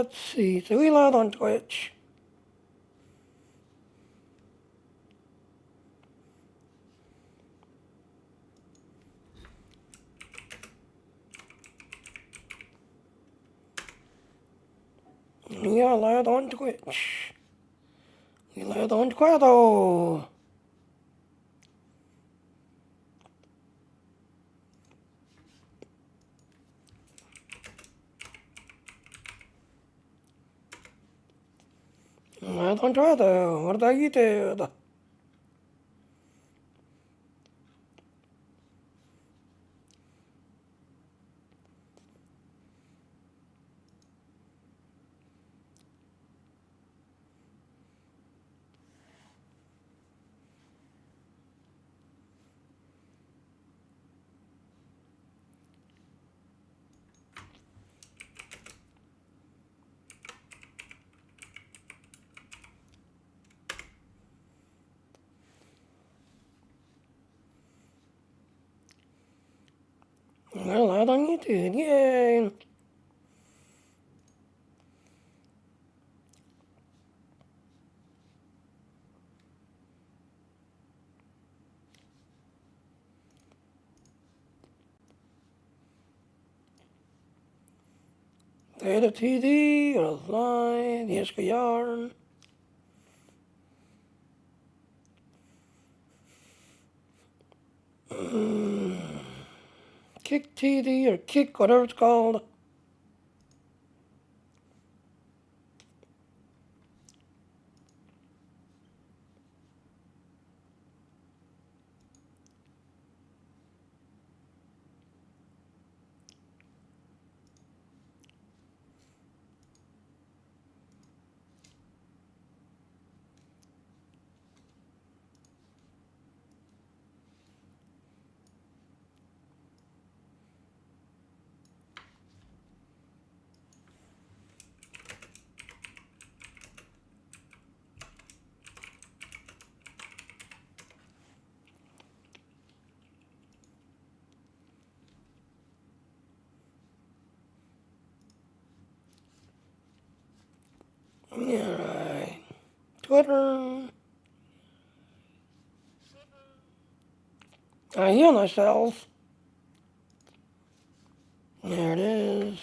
let's see. So we live on Twitch. We are live on Twitch. We live on Quado. Live on Quado. What about you do? We're live on YouTube. Yay! Data TD, online, yes we are. Kick TD or kick, whatever it's called. Alright. Twitter. I heal myself. There it is.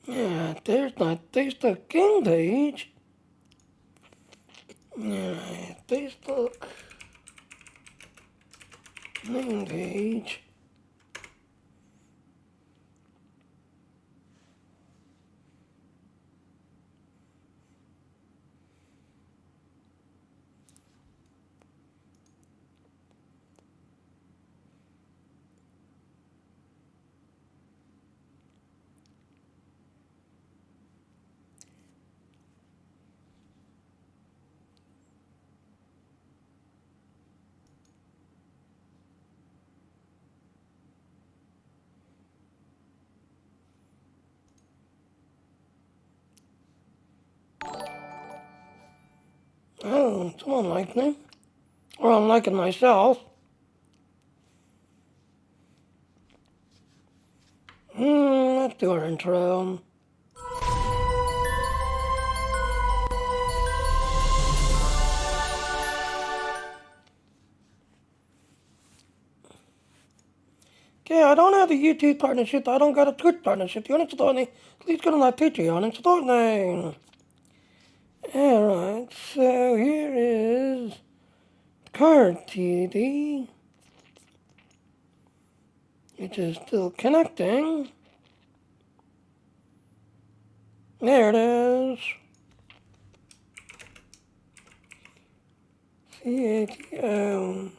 Yeah, there's the king page. Alright, Facebook main page. Oh, someone liked me. Or I'm liking myself. Let's do our intro. Okay, I don't have a YouTube partnership. I don't got a Twitch partnership. You want to start me? Please go to my Patreon and support me. Alright, so here is Card TV, which is still connecting. There it is. CATO.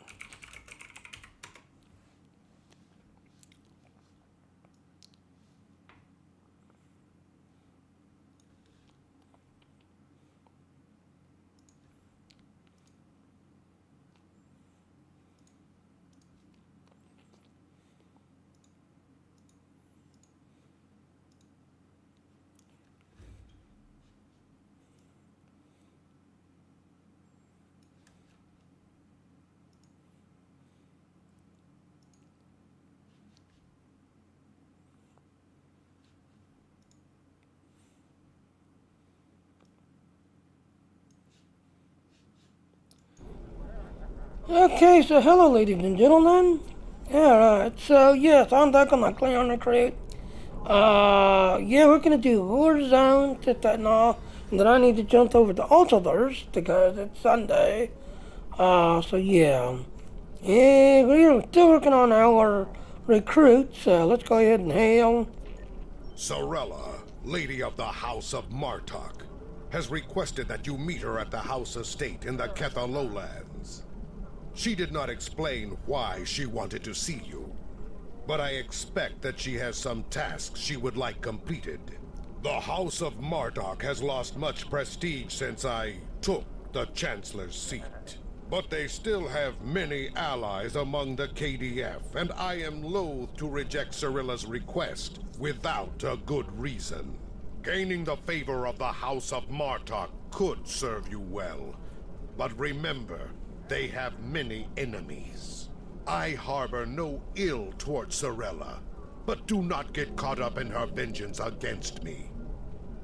Okay, so hello ladies and gentlemen. Alright, so yes, I'm back on my Klingon Recruit. Yeah, we're gonna do Warzone, and all, and then I need to jump over to Ultraverse because it's Sunday. So yeah. Yeah, we're still working on our recruits, so let's go ahead and hail. Sorella, Lady of the House of Martok, has requested that you meet her at the House Estate in the Ketha Lowlands. She did not explain why she wanted to see you, but I expect that she has some tasks she would like completed. The House of Martok has lost much prestige since I took the Chancellor's seat. But they still have many allies among the KDF, and I am loath to reject Sorella's request without a good reason. Gaining the favor of the House of Martok could serve you well, but remember, they have many enemies. I harbor no ill towards Sorella, but do not get caught up in her vengeance against me.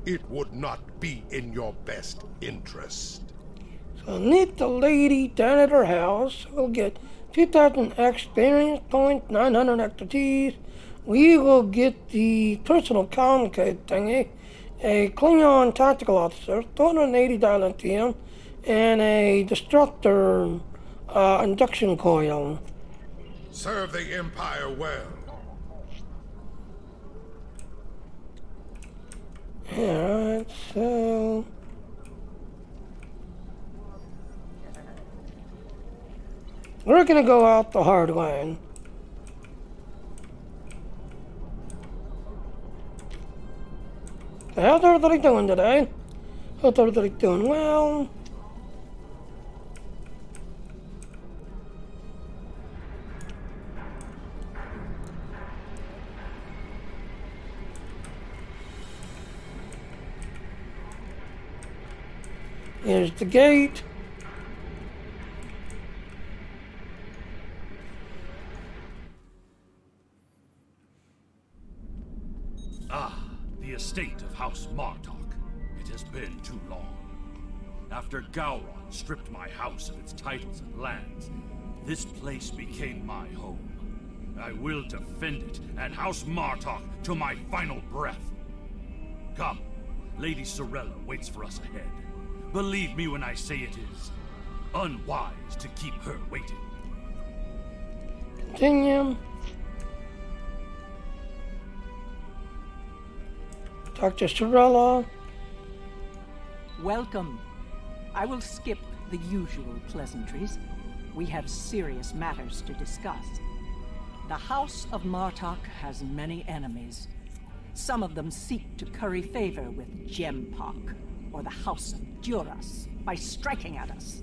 It would not be in your best interest. So meet the lady down at her house. We'll get 2,000 experience points, 900 expertise. We will get the personal comm code thingy, a Klingon tactical officer, 280 dilithium, and a destructor induction coil. Serve the Empire well. Alright, so we're gonna go out the hard line. So how's everybody doing today? Hope everybody's doing well. Here's the gate. Ah, the estate of House Martok. It has been too long. After Gowron stripped my house of its titles and lands, this place became my home. I will defend it and House Martok to my final breath. Come, Lady Sorella waits for us ahead. Believe me when I say it is unwise to keep her waiting. Continue. Dr. Sorella. Welcome. I will skip the usual pleasantries. We have serious matters to discuss. The House of Martok has many enemies. Some of them seek to curry favor with Gempok, or the House of Duras, by striking at us.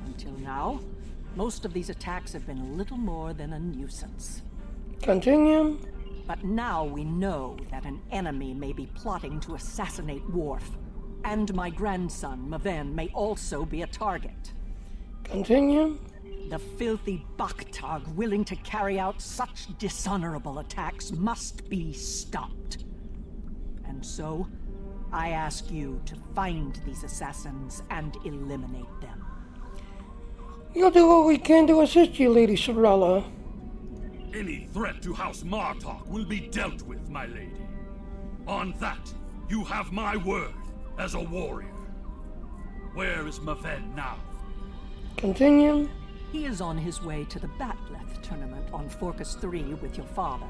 Until now, most of these attacks have been little more than a nuisance. Continue. But now we know that an enemy may be plotting to assassinate Worf, and my grandson, Maven, may also be a target. Continue. The filthy Baktag willing to carry out such dishonorable attacks must be stopped. And so, I ask you to find these assassins and eliminate them. We'll do what we can to assist you, Lady Sorella. Any threat to House Martok will be dealt with, my lady. On that, you have my word as a warrior. Where is Maven now? Continue. He is on his way to the Batleth tournament on Forcus 3 with your father.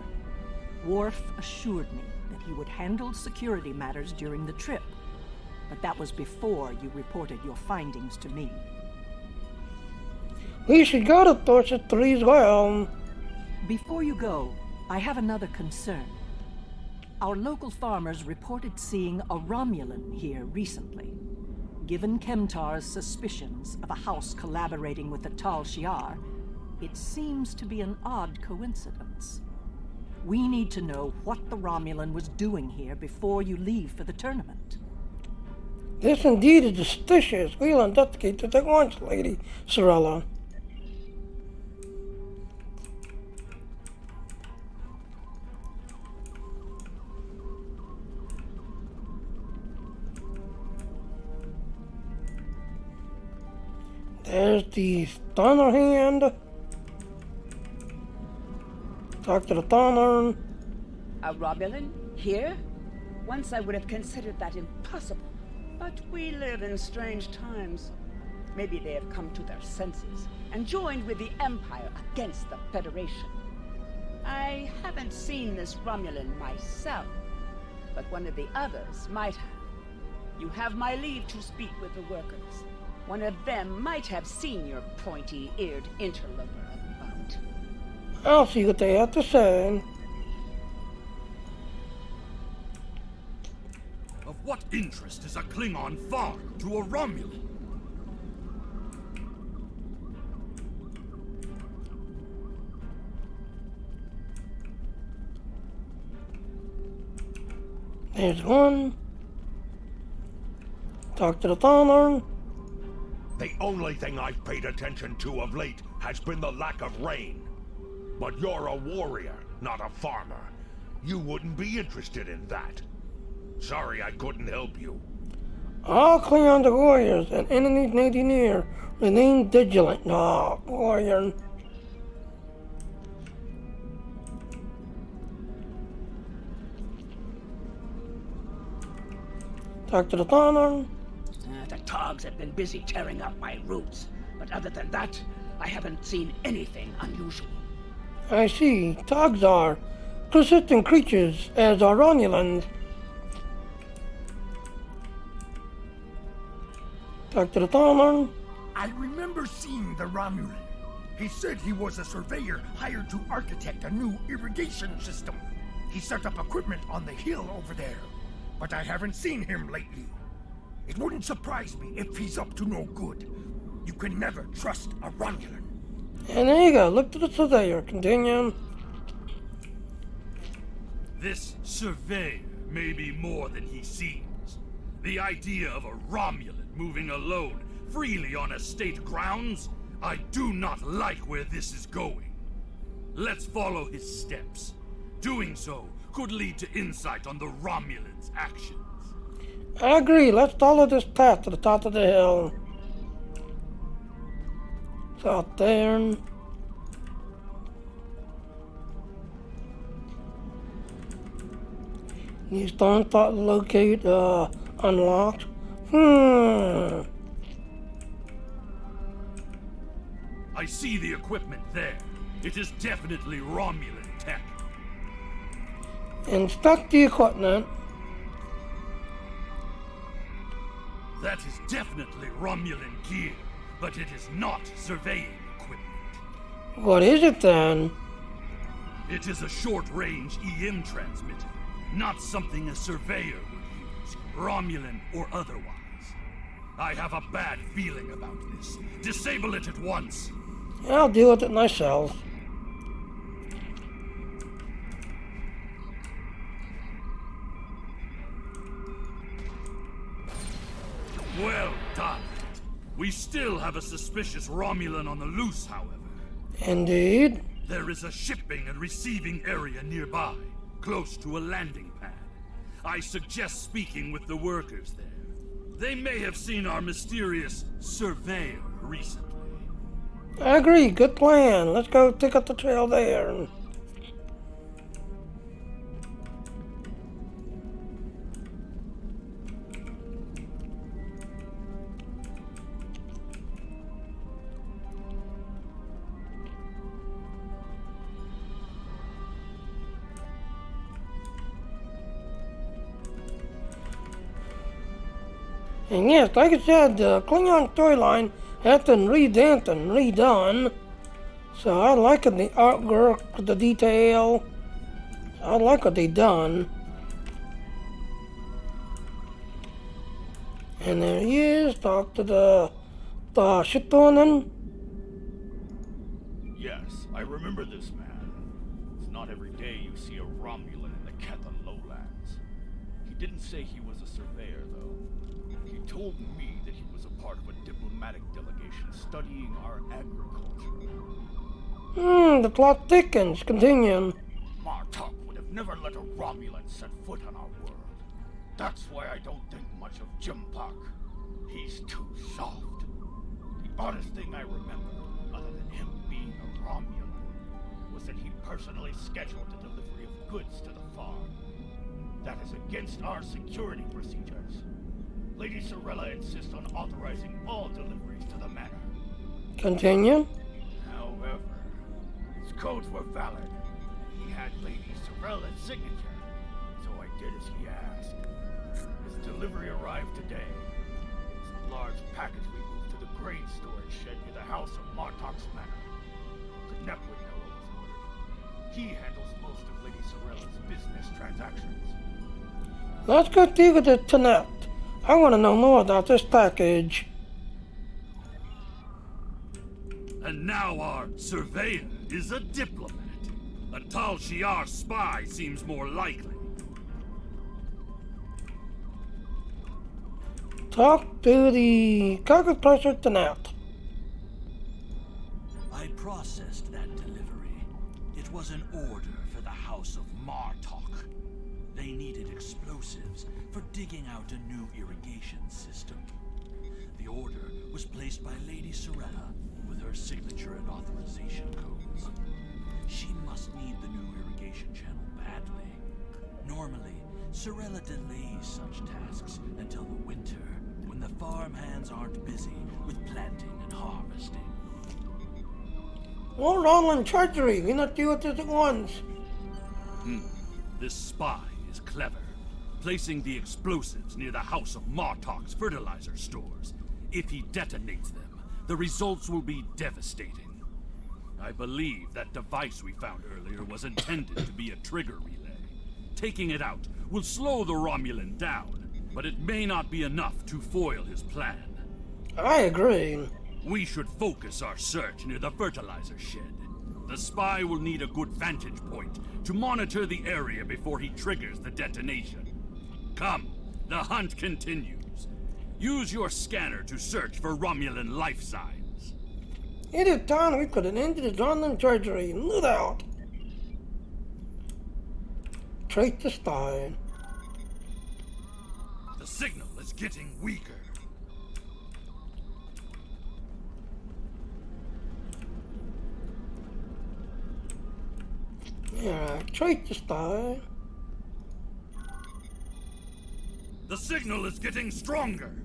Worf assured me that he would handle security matters during the trip, but that was before you reported your findings to me. We should go to Force 3 as well. Before you go, I have another concern. Our local farmers reported seeing a Romulan here recently. Given Kemtar's suspicions of a house collaborating with the Tal Shiar, it seems to be an odd coincidence. We need to know what the Romulan was doing here before you leave for the tournament. This indeed is suspicious. We'll investigate this at once, Lady Sorella. There's the Thunder Hand. Talk to the Thunder. A Romulan? Here? Once I would have considered that impossible. But we live in strange times. Maybe they have come to their senses and joined with the Empire against the Federation. I haven't seen this Romulan myself, but one of the others might have. You have my leave to speak with the workers. One of them might have seen your pointy-eared interloper about. I'll see what they have to say. Of what interest is a Klingon farm to a Romulan? There's one. Talk to the Thunder. The only thing I've paid attention to of late has been the lack of rain. But you're a warrior, not a farmer. You wouldn't be interested in that. Sorry I couldn't help you. All Klingon the warriors and enemies nading near remain vigilant. No, warrior. Talk to the Thunder. The Togs have been busy tearing up my roots, but other than that, I haven't seen anything unusual. I see. Togs are persistent creatures, as are Romulans. Talk to the Thunder. I remember seeing the Romulan. He said he was a surveyor hired to architect a new irrigation system. He set up equipment on the hill over there, but I haven't seen him lately. It wouldn't surprise me if he's up to no good. You can never trust a Romulan. And there you go. Look to the surveyor. Continue. This surveyor may be more than he seems. The idea of a Romulan moving alone freely on estate grounds? I do not like where this is going. Let's follow his steps. Doing so could lead to insight on the Romulan's actions. I agree. Let's follow this path to the top of the hill. It's out there. These stone thought locate unlocked. I see the equipment there. It is definitely Romulan tech. Inspect the equipment. That is definitely Romulan gear, but it is not surveying equipment. What is it then? It is a short-range EM transmitter, not something a surveyor would use, Romulan or otherwise. I have a bad feeling about this. Disable it at once. I'll deal with it myself. Well done. We still have a suspicious Romulan on the loose, however. Indeed. There is a shipping and receiving area nearby, close to a landing pad. I suggest speaking with the workers there. They may have seen our mysterious surveyor recently. I agree. Good plan. Let's go take up the trail there. And yes, like I said, the Klingon storyline has been revamped and redone. So I like the artwork, the detail. I like what they done. And there he is, talk to the shipowner. Yes, I remember this man. It's not every day you see a Romulan in the Ketha lowlands. He didn't say he was a surveyor, though. He told me that he was a part of a diplomatic delegation studying our agriculture. The plot thickens. Continue. Martok would have never let a Romulan set foot on our world. That's why I don't think much of Jimpak. He's too soft. The oddest thing I remember, other than him being a Romulan, was that he personally scheduled the delivery of goods to the farm. That is against our security procedures. Lady Sorella insists on authorizing all deliveries to the manor. Continue. However, his codes were valid. He had Lady Sorella's signature, so I did as he asked. His delivery arrived today. It's a large package we moved to the grain storage shed near the house of Martok's manor. The Nepwood Noah was ordered. He handles most of Lady Sorella's business transactions. Let's go deal with it tonight. I want to know more about this package. And now our surveyor is a diplomat. A Tal Shiar spy seems more likely. Talk to the cargo processor tonight. I processed that delivery. It was an order for the House of Martok. They needed explosives for digging out a new irrigation system. The order was placed by Lady Sorella with her signature and authorization codes. She must need the new irrigation channel badly. Normally, Sorella delays such tasks until the winter, when the farm hands aren't busy with planting and harvesting. Lord Onland treasury. We not deal with this at once. This spy is clever, placing the explosives near the House of Martok's fertilizer stores. If he detonates them, the results will be devastating. I believe that device we found earlier was intended to be a trigger relay. Taking it out will slow the Romulan down, but it may not be enough to foil his plan. I agree. We should focus our search near the fertilizer shed. The spy will need a good vantage point to monitor the area before he triggers the detonation. Come, the hunt continues. Use your scanner to search for Romulan life signs. It is time we could have ended the Onland treasury. Look out. Trace the spy. The signal is getting weaker. Yeah, trace the spy. The signal is getting stronger.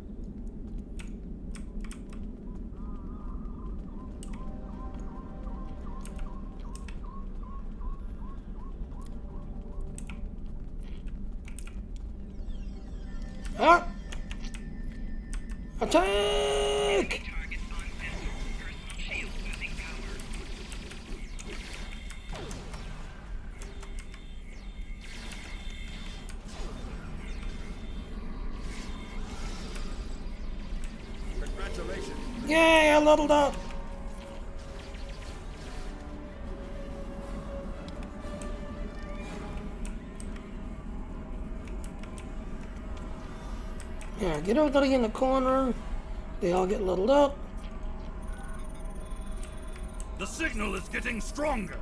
Ah! Attack! Congratulations. Yay, I leveled up! Yeah, get everybody in the corner. They all get leveled up. The signal is getting stronger.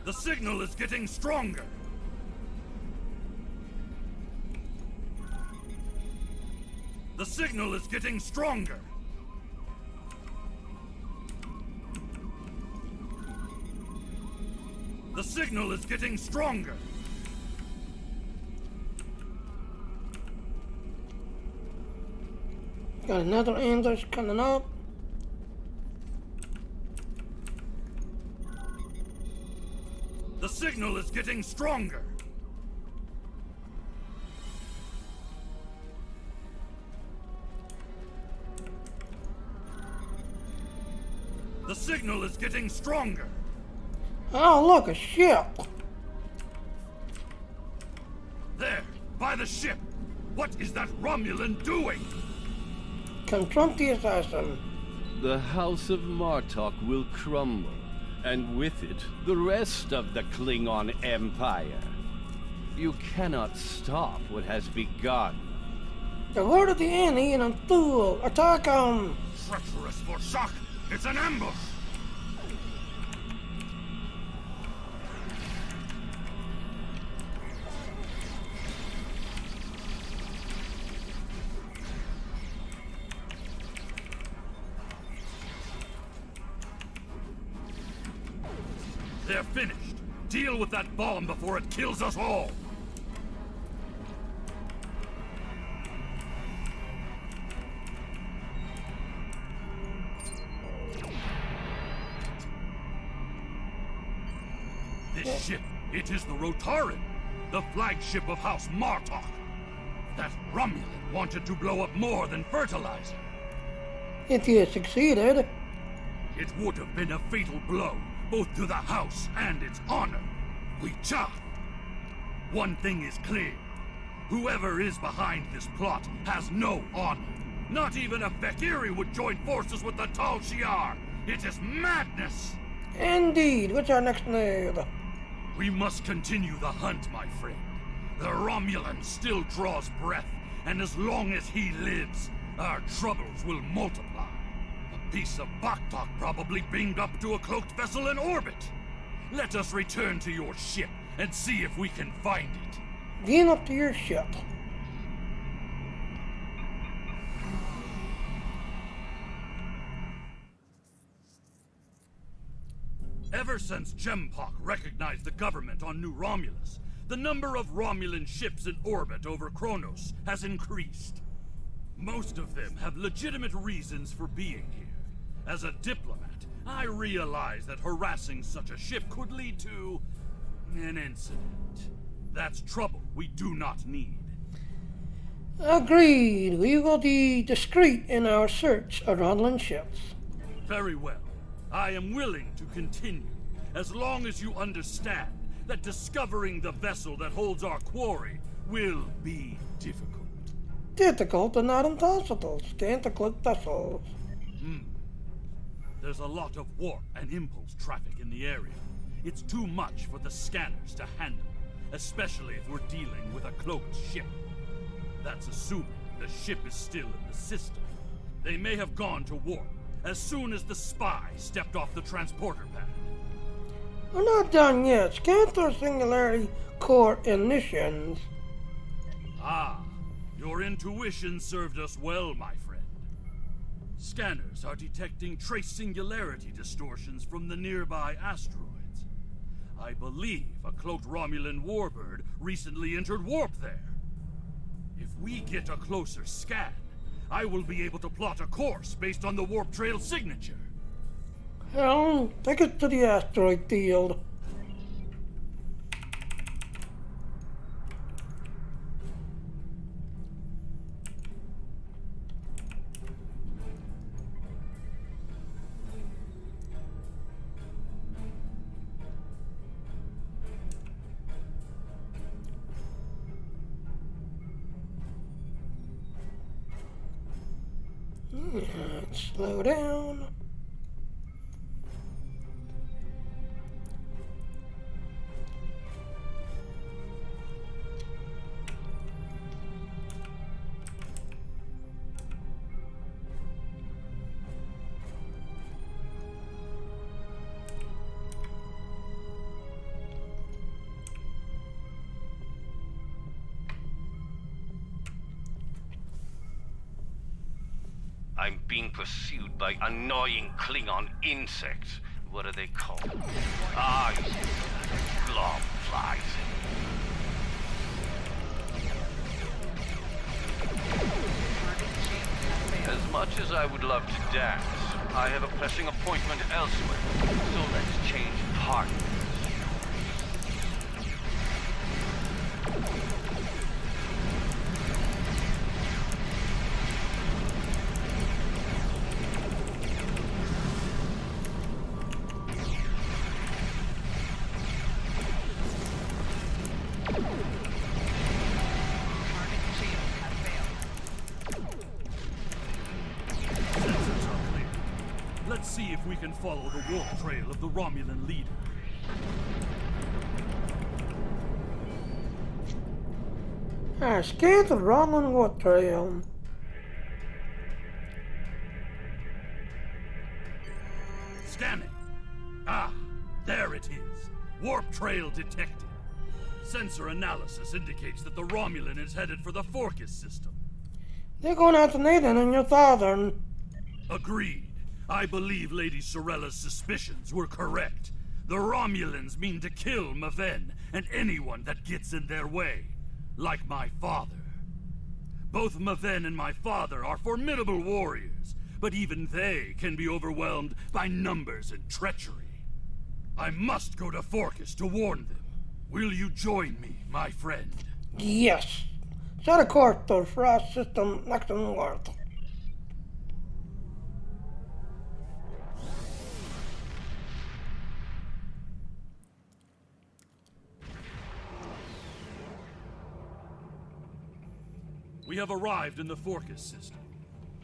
The signal is getting stronger. The signal is getting stronger. The signal is getting stronger. Got another ambush coming up. signal is getting stronger. The signal is getting stronger. Oh, look, a ship. There, by the ship. What is that Romulan doing? Confront the assassin. The House of Martok will crumble, and with it, the rest of the Klingon Empire. You cannot stop what has begun. The word of the Annie and Thule. Attack 'em. Treacherous for shock. It's an ambush. They're finished. Deal with that bomb before it kills us all. This ship, it is the Rotaran, the flagship of House Martok. That Romulan wanted to blow up more than fertilizer. If you succeeded. It would have been a fatal blow, both to the House and its honor. We chop. One thing is clear. Whoever is behind this plot has no honor. Not even a Fekiri would join forces with the Tal Shiar. It is madness. Indeed. What's our next move? We must continue the hunt, my friend. The Romulan still draws breath, and as long as he lives, our troubles will multiply. A piece of Baktok probably beamed up to a cloaked vessel in orbit. Let us return to your ship and see if we can find it. Gain up to your ship. Ever since Gempok recognized the government on New Romulus, the number of Romulan ships in orbit over Kronos has increased. Most of them have legitimate reasons for being here. As a diplomat, I realize that harassing such a ship could lead to an incident. That's trouble we do not need. Agreed. We will be discreet in our search of Romulan ships. Very well. I am willing to continue, as long as you understand that discovering the vessel that holds our quarry will be difficult. Difficult and not impossible. Scan to click vessels. There's a lot of warp and impulse traffic in the area. It's too much for the scanners to handle, especially if we're dealing with a cloaked ship. That's assuming the ship is still in the system. They may have gone to warp as soon as the spy stepped off the transporter pad. We're not done yet. Scan through Singularity Core emissions. Ah, your intuition served us well, my friend. Scanners are detecting trace singularity distortions from the nearby asteroids. I believe a cloaked Romulan warbird recently entered warp there. If we get a closer scan, I will be able to plot a course based on the warp trail signature. Hell, take it to the asteroid field. Let's slow down. I'm being pursued by annoying Klingon insects. What are they called? Ah, glob flies. As much as I would love to dance, I have a pressing appointment elsewhere. So let's change partners. Sensors are clear. Let's see if we can follow the warp trail of the Romulan leader. Scan the Romulan warp trail. Scanning. Ah, there it is. Warp trail detected. Sensor analysis indicates that the Romulan is headed for the Forcus system. They're going after Nathan and your father. Agreed. I believe Lady Sorella's suspicions were correct. The Romulans mean to kill Maven and anyone that gets in their way. Like my father. Both Maven and my father are formidable warriors, but even they can be overwhelmed by numbers and treachery. I must go to Forcus to warn them. Will you join me, my friend? Yes. Set a course to Frost system next to north. We have arrived in the Forcus system.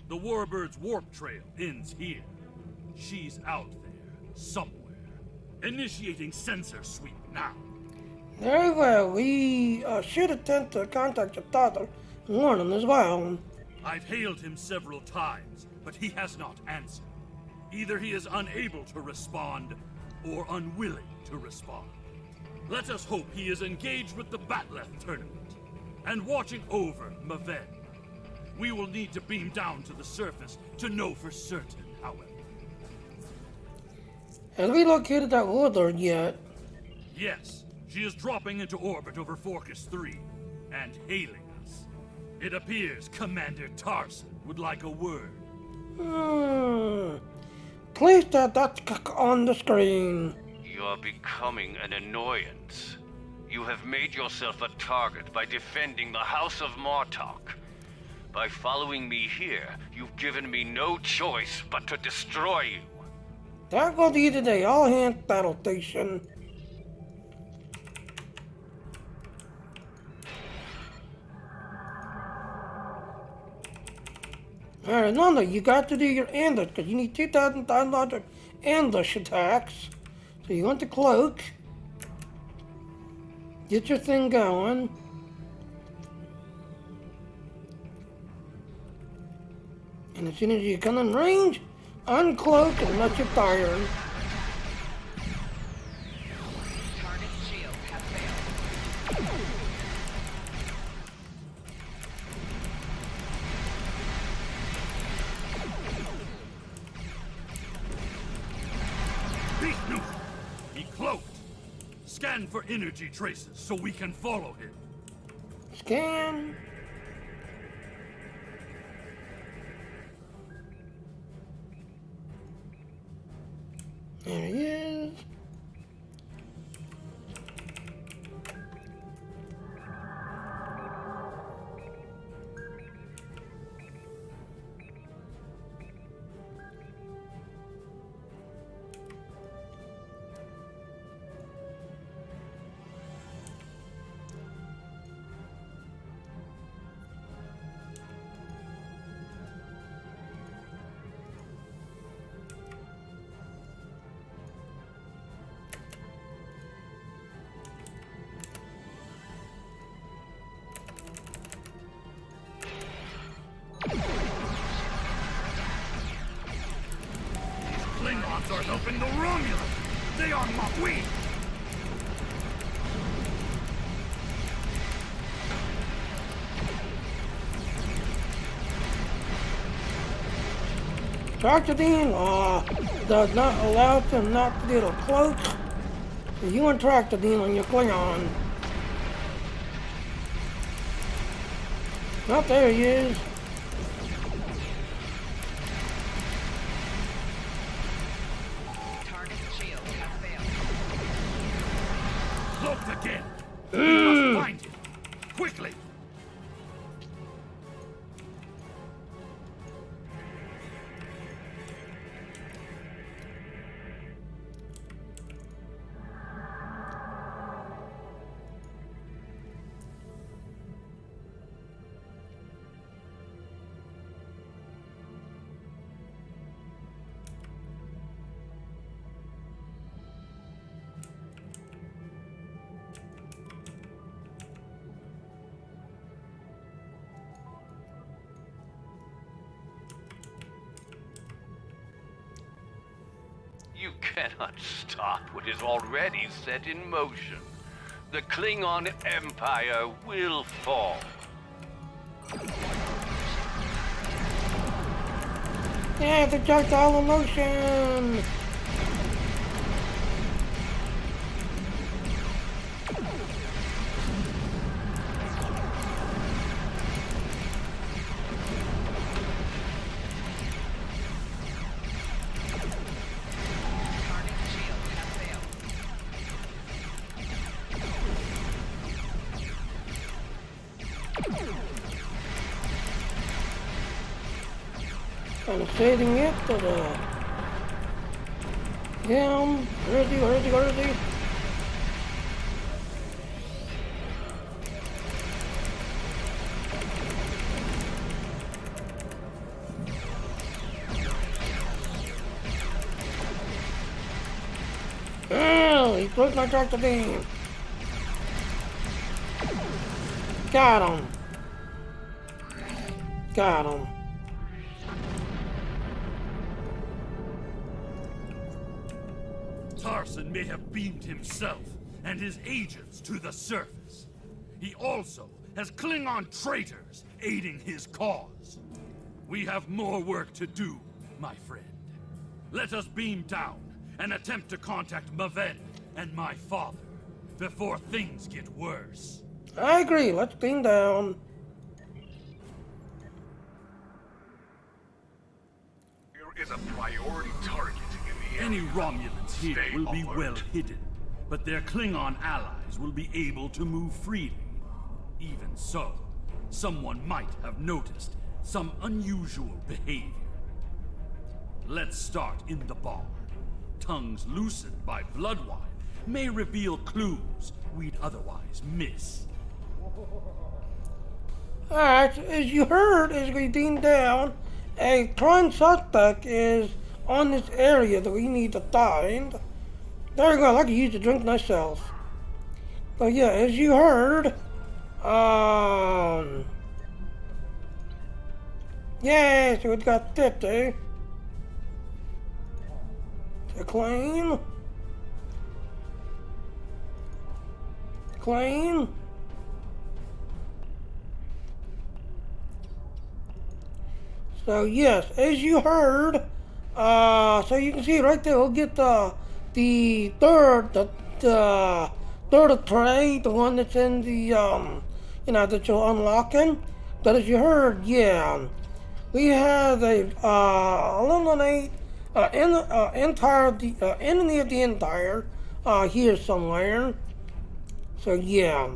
The Warbird's warp trail ends here. She's out there, somewhere. Initiating sensor sweep now. Very well. We should attempt to contact your father and warn him as well. I've hailed him several times, but he has not answered. Either he is unable to respond, or unwilling to respond. Let us hope he is engaged with the Batleth tournament, and watching over Maven. We will need to beam down to the surface to know for certain, however. Have we located that warlord yet? Yes, she is dropping into orbit over Forcus 3, and hailing us. It appears Commander Tarson would like a word. Please set that on the screen. You're becoming an annoyance. You have made yourself a target by defending the House of Martok. By following me here, you've given me no choice but to destroy you. That will be today, all hands battle station. Alright, remember, you got to do your ambush, because you need 2,500 ambush attacks. So you want the cloak. Get your thing going. And as soon as you come in range, uncloak and let you fire. Target's shield has failed. Beast Nuke! He cloaked! Scan for energy traces so we can follow him. Scan. There he is. Klingons are helping the Romulans! They are Maui! Dr. Dean does not allow them not to get a cloak. So you want Tractor Dean on your Klingon. Oh, there he is. Target's shield has failed. Cloaked again! We must find him! Quickly! cannot stop what is already set in motion. The Klingon Empire will fall. Yeah, the projectile emotion! Target shield have failed. Kind of saving it, but yeah, where is he? Oh, he broke my tractor beam. Got him. Got him. Tarson may have beamed himself and his agents to the surface. He also has Klingon traitors aiding his cause. We have more work to do, my friend. Let us beam down and attempt to contact Maven and my father before things get worse. I agree, let's beam down. There is a priority target in the Any area. Romulans here Stay will be alert. well hidden, but their Klingon allies will be able to move freely. Even so, someone might have noticed some unusual behavior. Let's start in the bar. Tongues loosened by blood wine may reveal clues we'd otherwise miss. Alright, as you heard, as we beam down, a prime suspect is on this area that we need to find. There we go, I could use a drink myself. But yeah, as you heard, yeah, so it got 50. To claim. Claim. So yes, as you heard, so you can see right there, we'll get the third tray, the one that's in the, that you're unlocking. But as you heard, yeah, we have a, eliminate, enemy of the Empire, here somewhere. So yeah.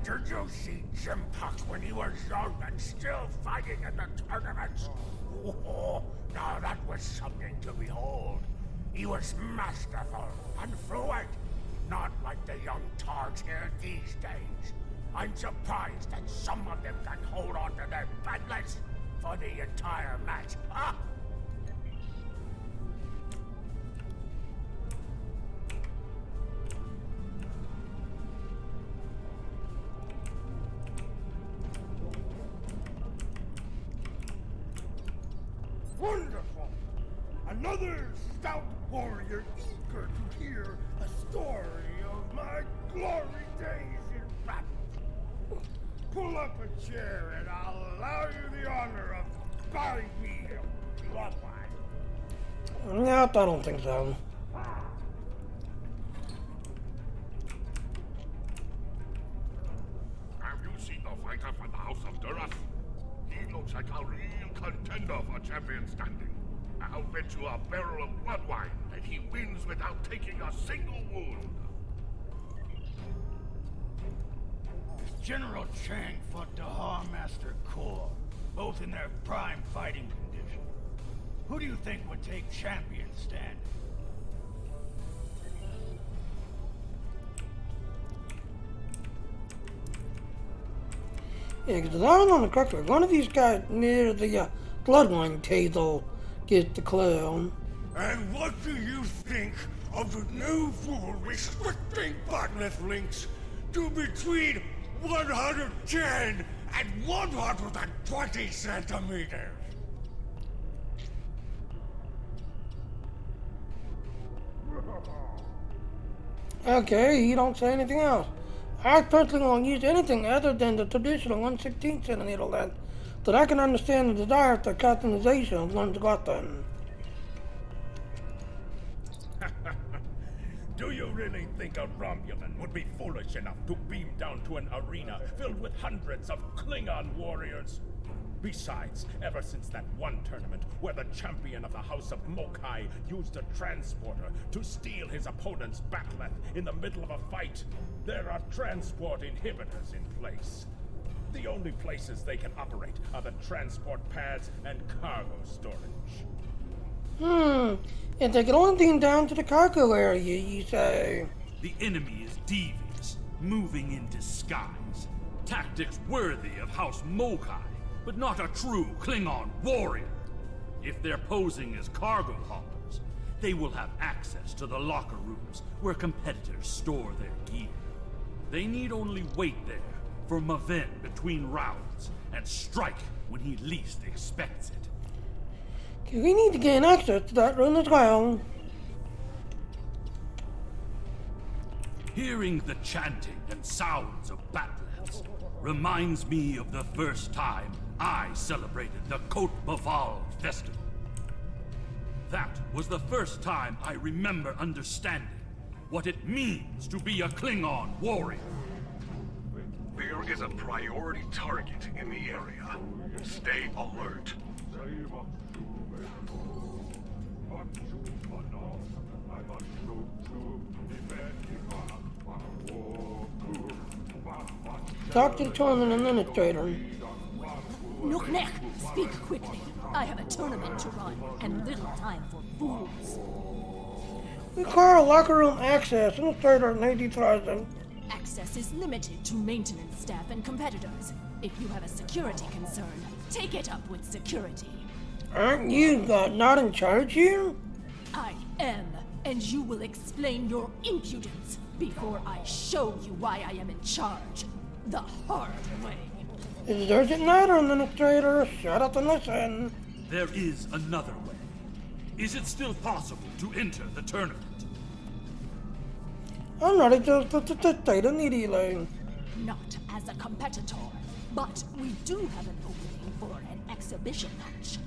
Did you see Jim Puck when he was young and still fighting in the tournaments? Oh, now that was something to behold. He was masterful and fluent, not like the young tards here these days. I'm surprised that some of them can hold on to their paddlets for the entire match. Ah! Wonderful! Another stout warrior eager to hear a story of my glory days in battle. Pull up a chair and I'll allow you the honor of buying me a blood wine. No, I don't think so. Have you seen the fighter from the House of Duras? He looks like a real contender for champion standing. I'll bet you a barrel of blood wine that he wins without taking a single wound. General Chang fought Dahar Master Kor, both in their prime fighting condition. Who do you think would take champion standing? Yeah, because if I remember correctly, one of these guys near the bloodline table gets the clown. And what do you think of the new rule restricting botnet links to between 110 and 120 centimeters. Okay, you don't say anything else. I personally won't use anything other than the traditional 1/16 centimeter length that I can understand the desire for customization of one's gotten. Do you really think a Romulan would be foolish enough to beam down to an arena filled with hundreds of Klingon warriors? Besides, ever since that one tournament where the champion of the House of Mokai used a transporter to steal his opponent's bat'leth in the middle of a fight, there are transport inhibitors in place. The only places they can operate are the transport pads and cargo storage. If they could only beam down to the cargo area, you say. The enemy is devious, moving in disguise. Tactics worthy of House Mokai, but not a true Klingon warrior. If they're posing as cargo haulers, they will have access to the locker rooms where competitors store their gear. They need only wait there for Maven between rounds and strike when he least expects it. Okay, we need to gain access to that room as well. Hearing the chanting and sounds of bat'leths reminds me of the first time I celebrated the Côte Baval festival. That was the first time I remember understanding what it means to be a Klingon warrior. There is a priority target in the area. Stay alert. Talk to the tournament administrator. Nuknek, speak quickly. I have a tournament to run, and little time for fools. Require locker room access. Administrator 90,000. Access is limited to maintenance staff and competitors. If you have a security concern, take it up with security. Aren't you not in charge here? I am, and you will explain your impudence before I show you why I am in charge. The hard way. Is there another administrator? Shut up and listen. There is another way. Is it still possible to enter the tournament? I'm not just to state immediately. Not as a competitor, but we do have an opening for an exhibition match.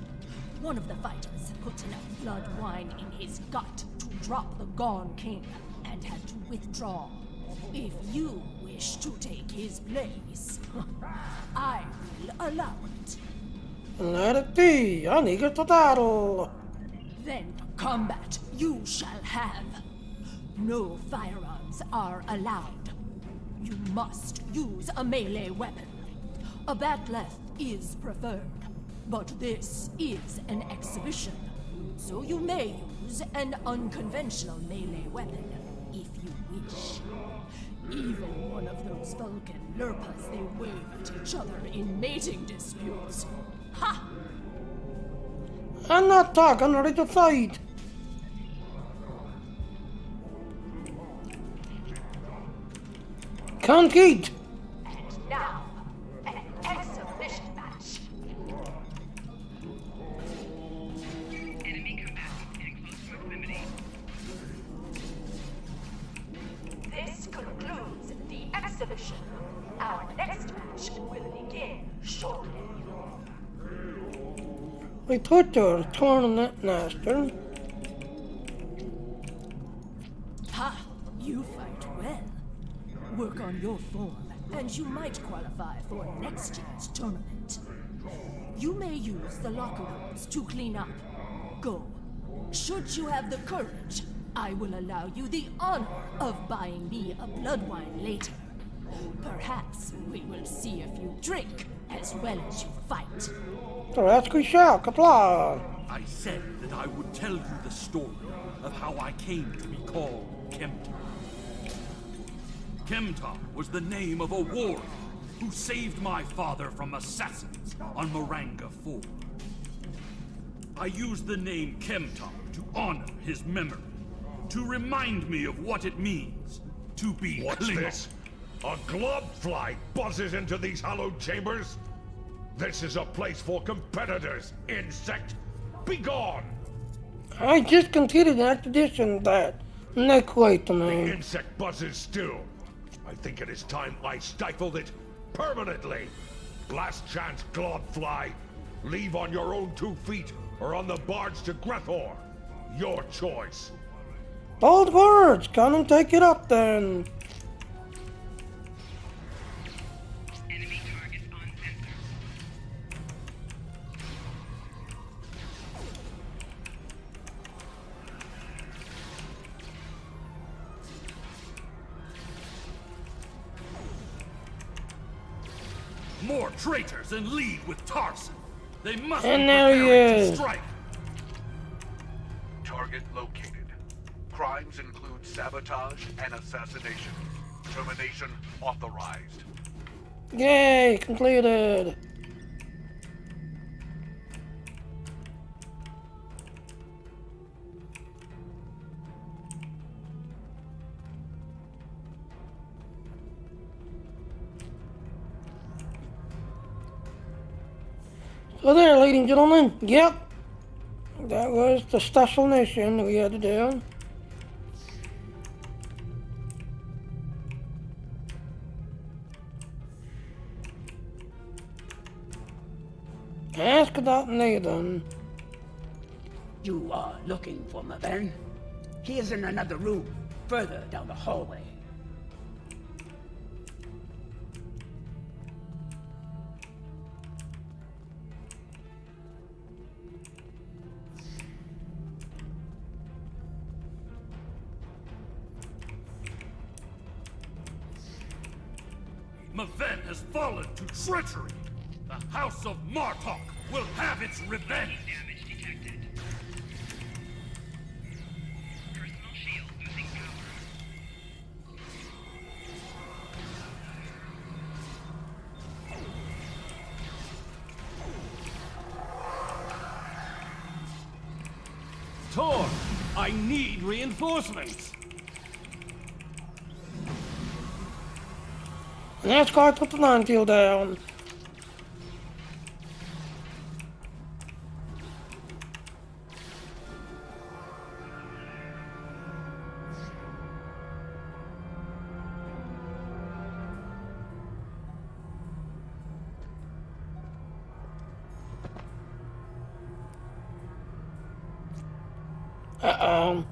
One of the fighters put enough blood wine in his gut to drop the Gone King and had to withdraw. If you wish to take his place, I will allow it. Let it be. I'm eager to battle. Then combat you shall have. No firearms are allowed. You must use a melee weapon. A bat'leth is preferred, but this is an exhibition, so you may use an unconventional melee weapon if you wish. Even one of those Vulcan lurpas they wave at each other in mating disputes. Ha! I'm not talking, I'm ready to fight. Concrete! And now, an exhibition match. Enemy combatant in close proximity. This concludes the exhibition. Our next match will begin shortly. Recruiter, tournament master. Ha! You fight well. Work on your form, and you might qualify for next year's tournament. You may use the locker rooms to clean up. Go. Should you have the courage, I will allow you the honor of buying me a blood wine later. Perhaps we will see if you drink as well as you fight. Perhaps we shall comply. I said that I would tell you the story of how I came to be called Kemtar. Kemtar was the name of a warrior who saved my father from assassins on Maranga 4. I used the name Kemtar to honor his memory. to remind me of what it means to be What's Klingon. this? A globfly buzzes into these hallowed chambers? This is a place for competitors, insect! Be gone! I just completed an expedition that. Not quite the The man. insect buzzes still. I think it is time I stifled it permanently. Last chance, globfly. Leave on your own 2 feet or on the barge to Grethor. Your choice. Bold words. Come and take it up then. Enemy targets on sensor. More traitors in league with Tarson. They must And be there he preparing to is. strike. Target located. Crimes include sabotage and assassination. Termination authorized. Yay, completed. So there, ladies and gentlemen, yep, that was the special mission we had to do. Ask about Nathan. You are looking for Maven? He is in another room, further down the hallway. Maven has fallen to treachery. The House of Martok will have its revenge. Damage detected. Personal shield losing power. Tor, I need reinforcements. And that's why I put the minefield down. Uh-oh.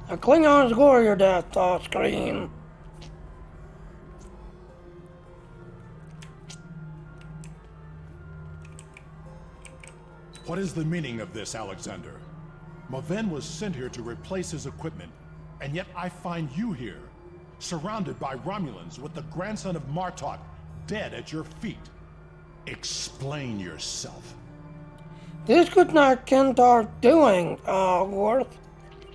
A Klingon's warrior death off screen. What is the meaning of this, Alexander? Maven was sent here to replace his equipment, and yet I find you here, surrounded by Romulans with the grandson of Martok dead at your feet. Explain yourself. This could not Kentar doing, Worth.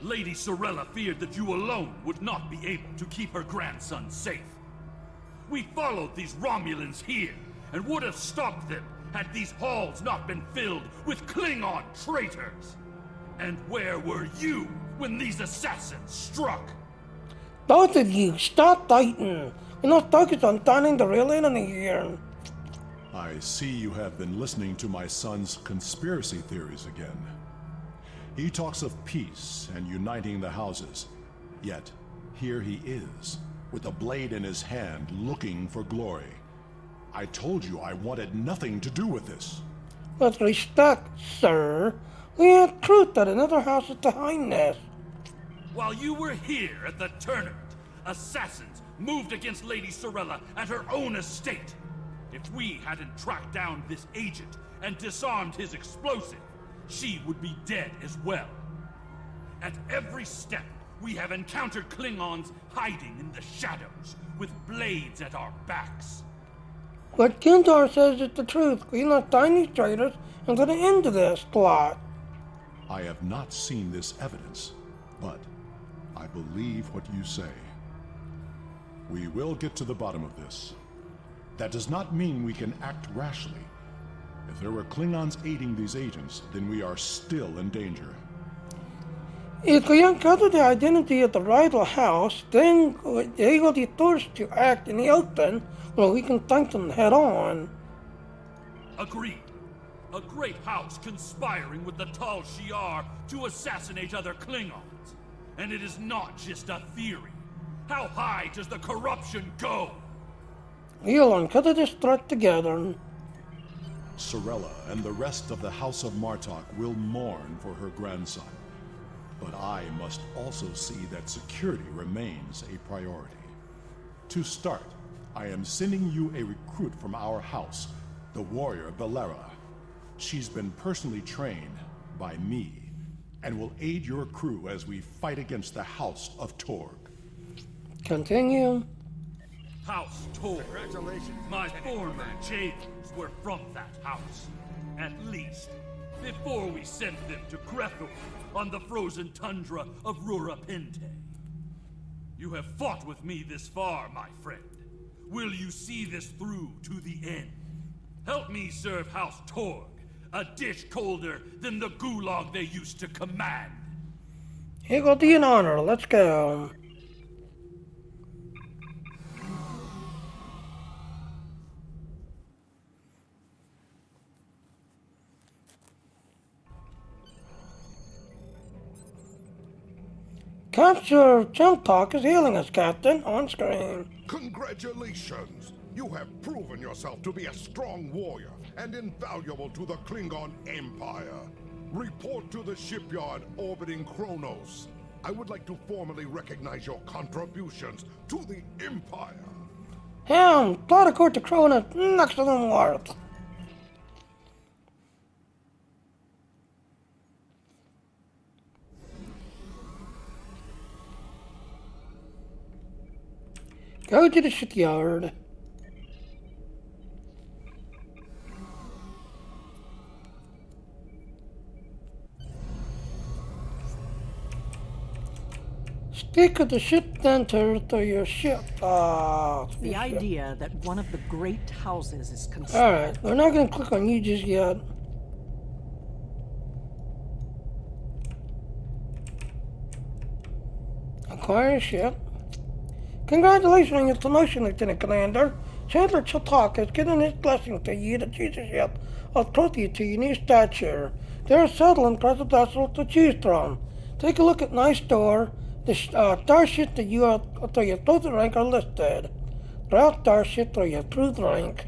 Lady Sorella feared that you alone would not be able to keep her grandson safe. We followed these Romulans here, and would have stopped them had these halls not been filled with Klingon traitors. And where were you when these assassins struck? Both of you, stop fighting. We're not focused on finding the real enemy here. I see you have been listening to my son's conspiracy theories again. He talks of peace and uniting the houses, yet here he is, with a blade in his hand, looking for glory. I told you I wanted nothing to do with this. With respect, sir, we have truth at another house behind this. While you were here at the tournament, assassins moved against Lady Sorella at her own estate. If we hadn't tracked down this agent and disarmed his explosive, she would be dead as well. At every step, we have encountered Klingons hiding in the shadows, with blades at our backs. What Kentar says is the truth. We must find these traitors and put an end to this plot. I have not seen this evidence, but I believe what you say. We will get to the bottom of this. That does not mean we can act rashly. If there were Klingons aiding these agents, then we are still in danger. If we uncover the identity of the rival house, then they will be forced to act in the open where we can fight them head on. Agreed. A great house conspiring with the Tal Shiar to assassinate other Klingons. And it is not just a theory. How high does the corruption go? We'll uncover this threat together. Sorella and the rest of the House of Martok will mourn for her grandson. But I must also see that security remains a priority. To start, I am sending you a recruit from our house, the warrior Belera. She's been personally trained by me, and will aid your crew as we fight against the House of Torg. Continue. House Torg. Congratulations. My former jailers were from that house. At least, before we sent them to Grethel on the frozen tundra of Rurapente. You have fought with me this far, my friend. Will you see this through to the end? Help me serve House Torg, a dish colder than the gulag they used to command. Here go the honor. Let's go. Capture Jumtalk is healing us, Captain, on screen. Congratulations! You have proven yourself to be a strong warrior and invaluable to the Klingon Empire. Report to the shipyard orbiting Kronos. I would like to formally recognize your contributions to the Empire. Plot a court to Kronos next to the world. Go to the shipyard. Speak of the ship center to your ship. The idea that one of the great houses is concerned. Alright, we're not going to click on you just yet. Acquire a ship. Congratulations on your promotion, Lieutenant Commander. Chancellor Chatak has given his blessing to you to choose a ship of trophy to your new stature. There are several impressive vessels to choose from. Take a look at my store. The starships that you are to your approved rank are listed. Browse starships to your approved rank.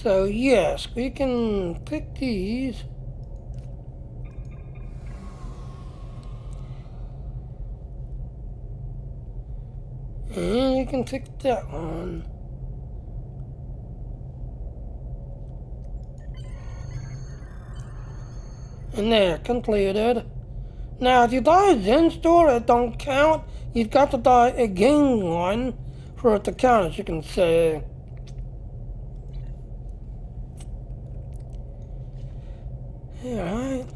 So yes, we can pick these. And you can pick that one. And there, completed. Now if you die a Zen store, it don't count. You've got to die again one for it to count, as you can see. Alright,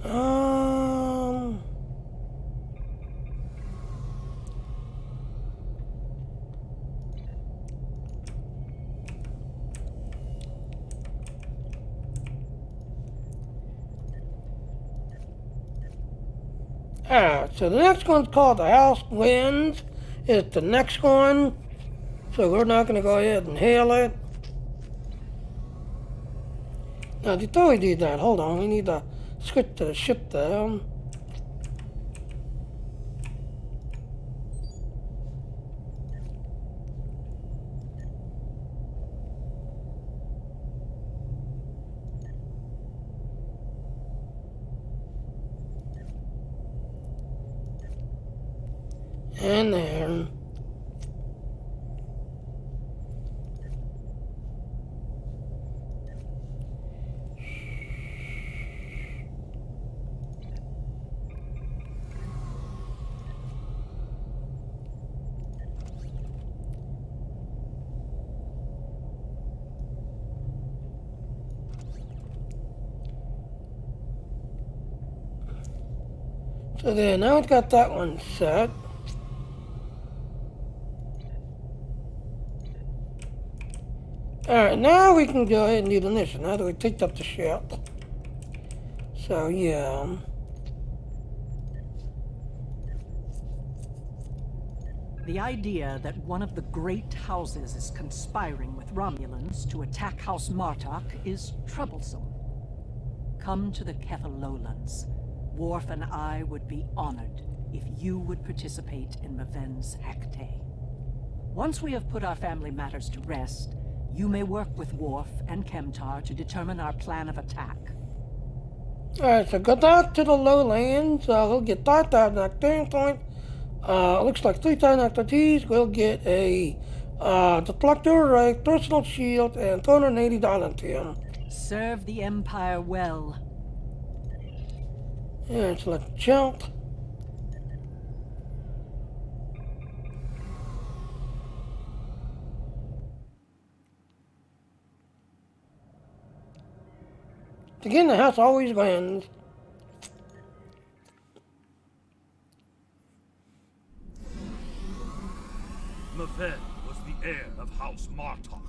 Alright, so the next one's called the House Winds. It's the next one. So we're not going to go ahead and hail it. Now, before we do that, hold on, we need to switch to the ship down. And there. So there, now it's got that one set. Alright, now we can go ahead and do the mission. Now that we picked up the ship. So, yeah. The idea that one of the great houses is conspiring with Romulans to attack House Martok is troublesome. Come to the Kether Lowlands. Worf and I would be honored if you would participate in Maven's Hecate. Once we have put our family matters to rest, you may work with Worf and Kemtar to determine our plan of attack. Alright, so go back to the lowlands. We'll get 5,000 activation points. Looks like 3,000 expertise. We'll get a deflector, a personal shield, and $280 to him. Serve the Empire well. Yeah, so let's jump. Again, the house always wins. Maven was the heir of House Martok.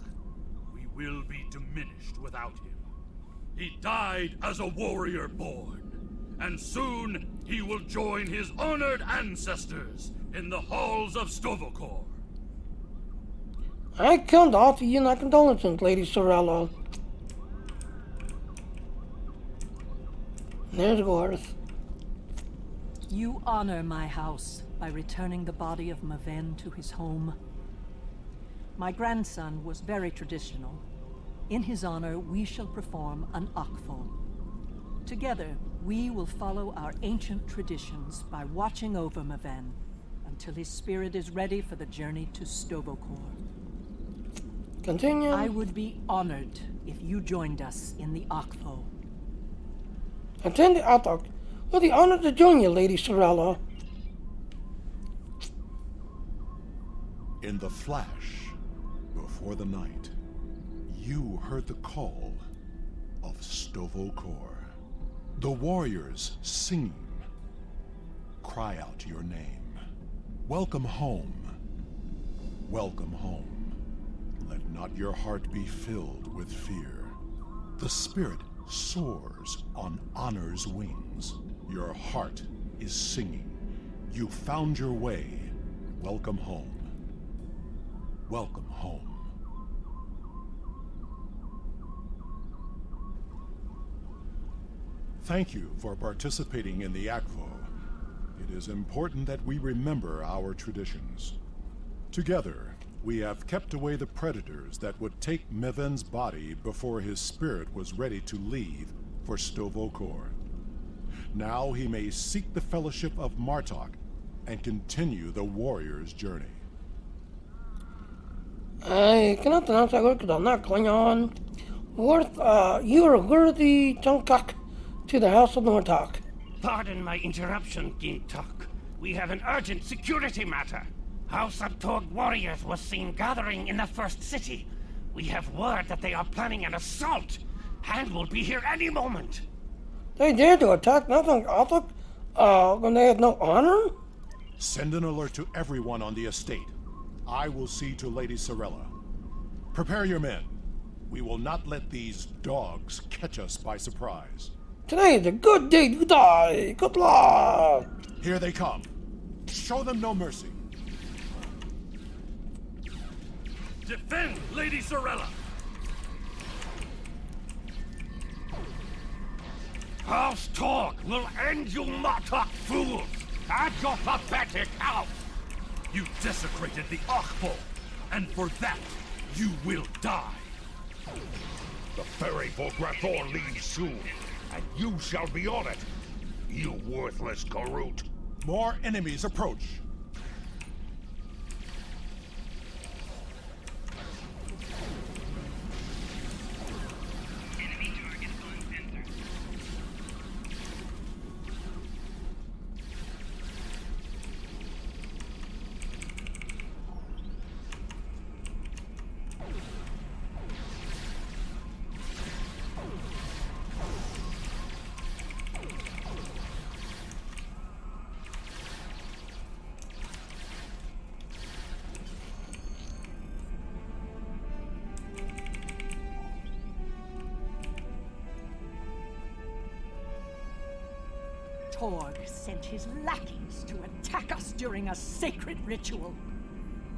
We will be diminished without him. He died as a warrior born, and soon he will join his honored ancestors in the halls of Stovokor. I come to offer you my condolences, Lady Sorella. There's Gorth. You honor my house by returning the body of Maven to his home. My grandson was very traditional. In his honor, we shall perform an Akvo. Together, we will follow our ancient traditions by watching over Maven until his spirit is ready for the journey to Stovokor. Continue. I would be honored if you joined us in the Akvo. Attend the Atok. We're the honor to join you, Lady Sorella. In the flash, before the night, you heard the call of Stovokor. The warriors singing. Cry out your name. Welcome home. Welcome home. Let not your heart be filled with fear. The spirit soars on honor's wings. Your heart is singing. You found your way. Welcome home. Welcome home. Thank you for participating in the Akvo. It is important that we remember our traditions. Together, we have kept away the predators that would take Maven's body before his spirit was ready to leave for Stovokor. Now he may seek the fellowship of Martok and continue the warrior's journey. I cannot pronounce that word because I'm not Klingon. Worth, you are a worthy Junkak to the House of Martok. Pardon my interruption, Gintok. We have an urgent security matter. House of Tog warriors was seen gathering in the first city. We have word that they are planning an assault, and will be here any moment. They dared to attack nothing Atok, when they had no honor? Send an alert to everyone on the estate. I will see to Lady Sorella. Prepare your men. We will not let these dogs catch us by surprise. Today is a good day to die. Good luck. Here they come. Show them no mercy. Defend Lady Sorella! House Tog will end you Martok fools at your pathetic house. You desecrated the Akvo, and for that, you will die. The ferry for Grathor leaves soon, and you shall be on it, you worthless Karut. More enemies approach. Enemy target on center. Torg sent his lackeys to attack us during a sacred ritual.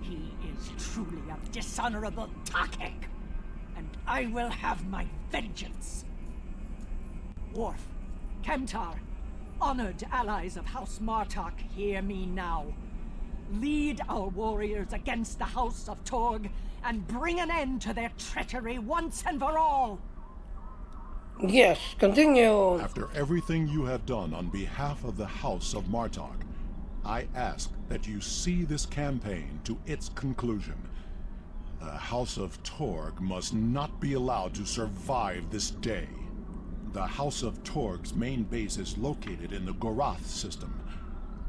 He is truly a dishonorable Takek, and I will have my vengeance. Worf, Kemtar, honored allies of House Martok, hear me now. Lead our warriors against the House of Torg and bring an end to their treachery once and for all. Yes, continue. After everything you have done on behalf of the House of Martok, I ask that you see this campaign to its conclusion. The House of Torg must not be allowed to survive this day. The House of Torg's main base is located in the Gorath system.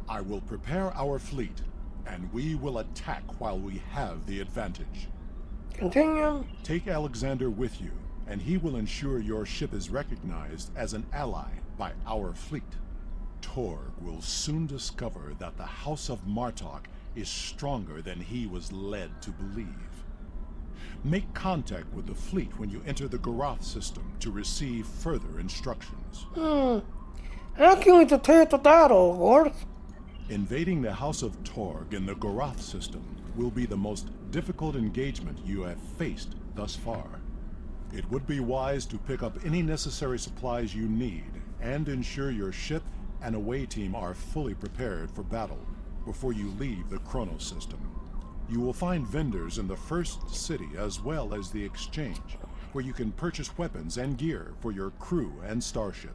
I will prepare our fleet, and we will attack while we have the advantage. Continue. Take Alexander with you, and he will ensure your ship is recognized as an ally by our fleet. Torg will soon discover that the House of Martok is stronger than he was led to believe. Make contact with the fleet when you enter the Gorath system to receive further instructions. How can we detect the battle, Worf? Invading the House of Torg in the Gorath system will be the most difficult engagement you have faced thus far. It would be wise to pick up any necessary supplies you need and ensure your ship and away team are fully prepared for battle before you leave the Chronos system. You will find vendors in the first city as well as the exchange, where you can purchase weapons and gear for your crew and starship.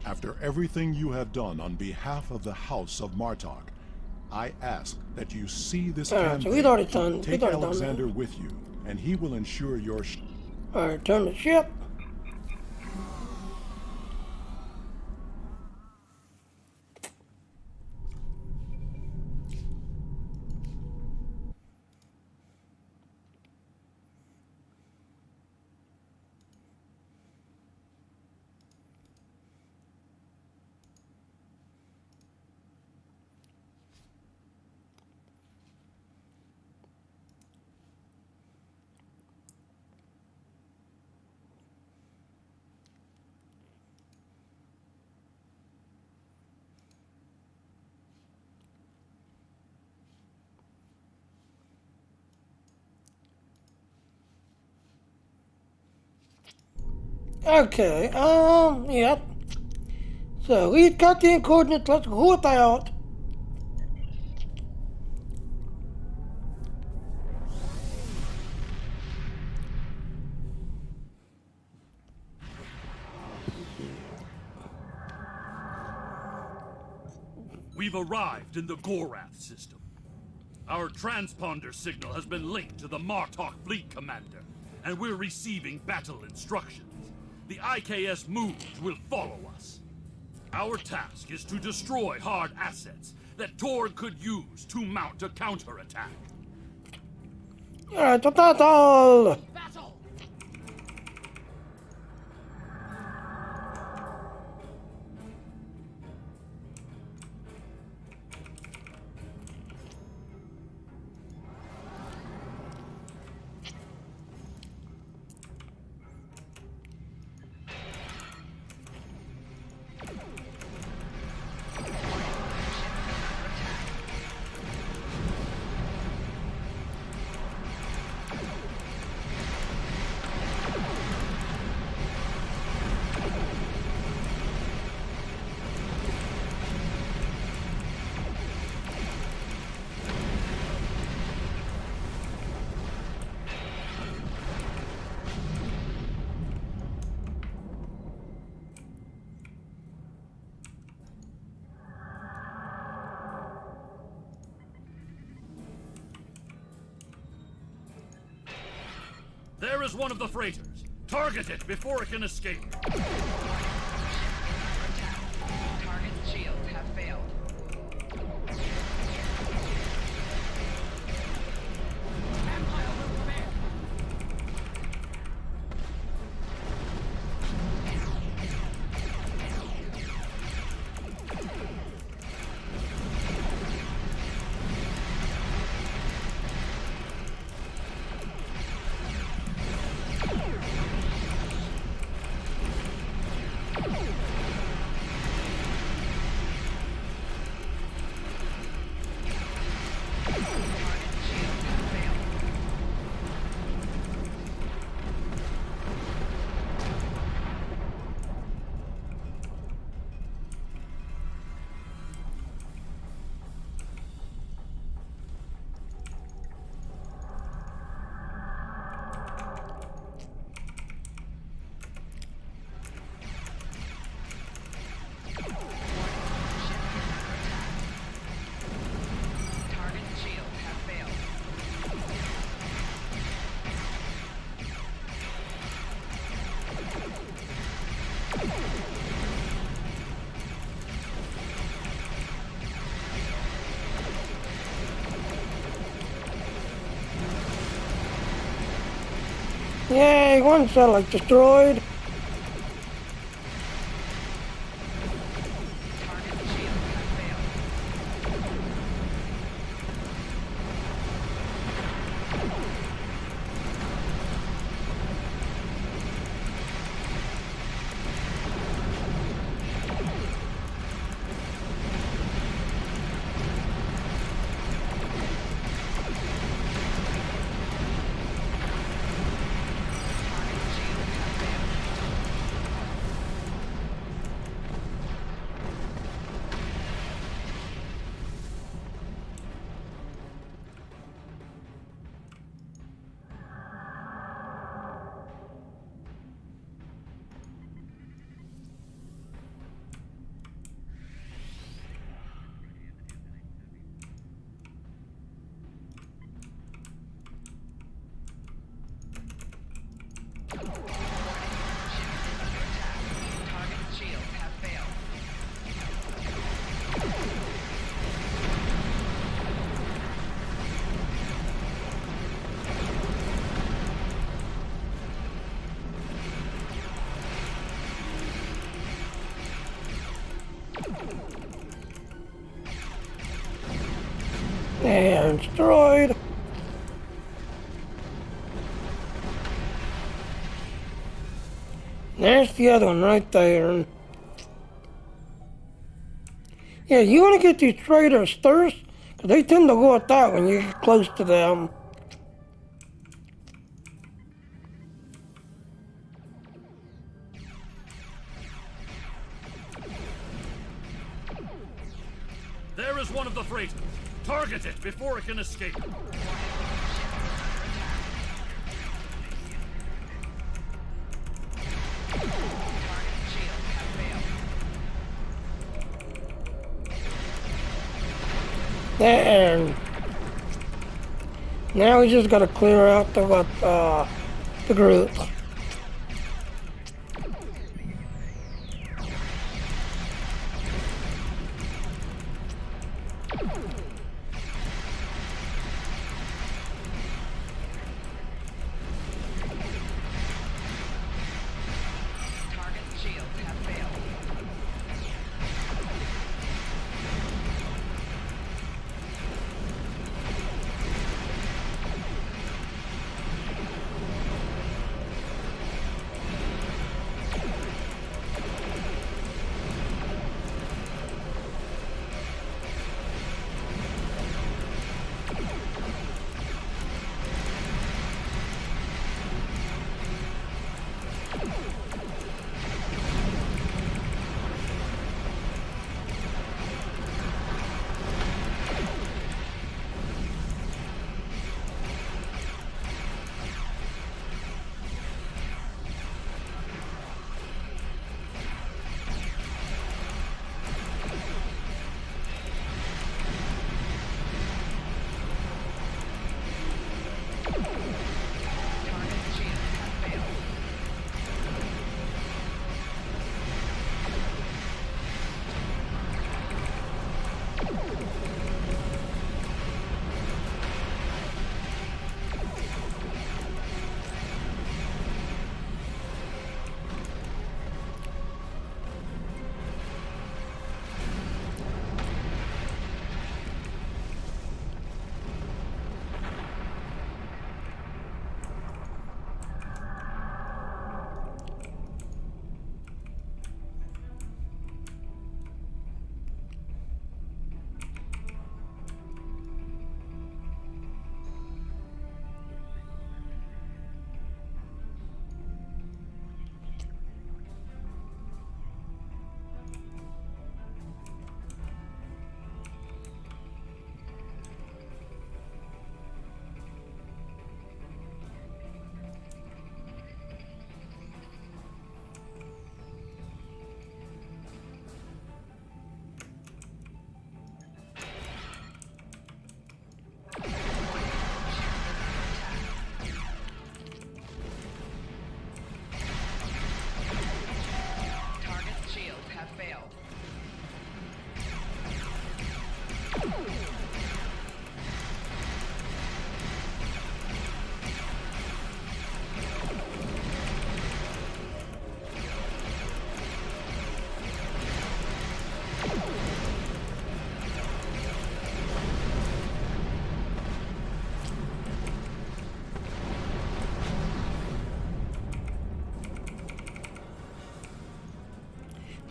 After everything you have done on behalf of the House of Martok, I ask that you see this campaign. So we'd already done. Take Alexander with you, and he will ensure your. Alright, turn the ship. Okay, yep. So we've got the coordinates, let's root out. We've arrived in the Gorath system. Our transponder signal has been linked to the Martok fleet commander, and we're receiving battle instructions. The IKS moves will follow us. Our task is to destroy hard assets that Torg could use to mount a counterattack. Alright, to battle! Battle! There is one of the freighters. Target it before it can escape. Target's shields have failed. Empire will prevail. Yay, one satellite destroyed. And destroyed. There's the other one right there. Yeah, you want to get these traders first, because they tend to go at that when you get close to them. There is one of the freighters. Target it before it can escape. There. Now we just gotta clear out the group.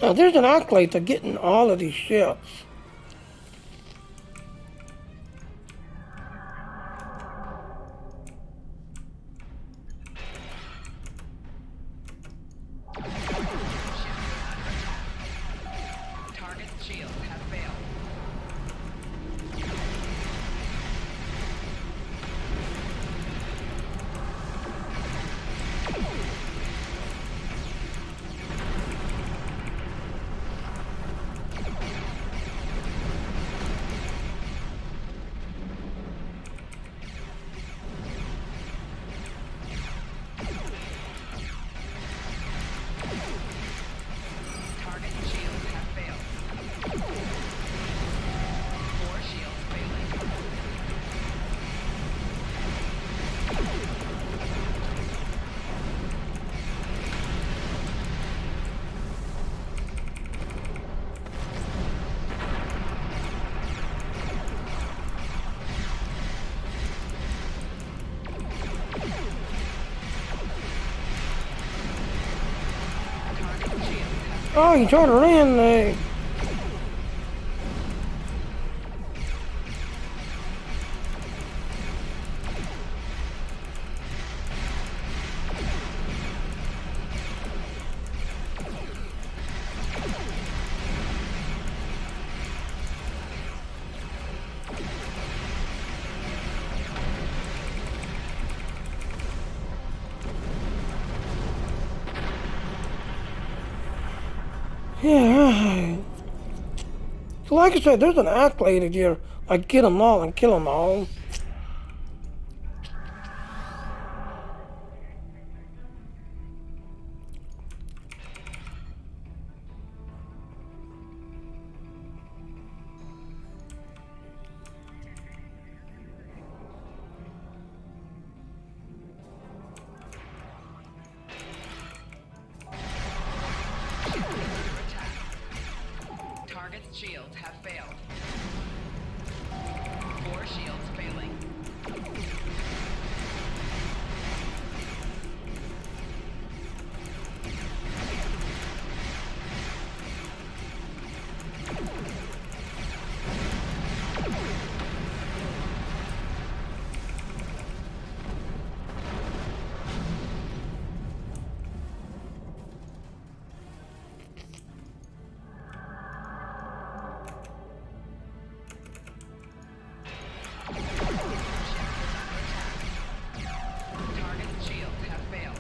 Now there's an accolade to getting all of these ships. Target's shields have failed. Target's shields have failed. 4 shields failing. Oh, you tried to land there. Yeah, right. So like I said, there's an accolade here. Like get them all and kill them all. Target's shields have failed. 4 shields failing. Target's shields have failed.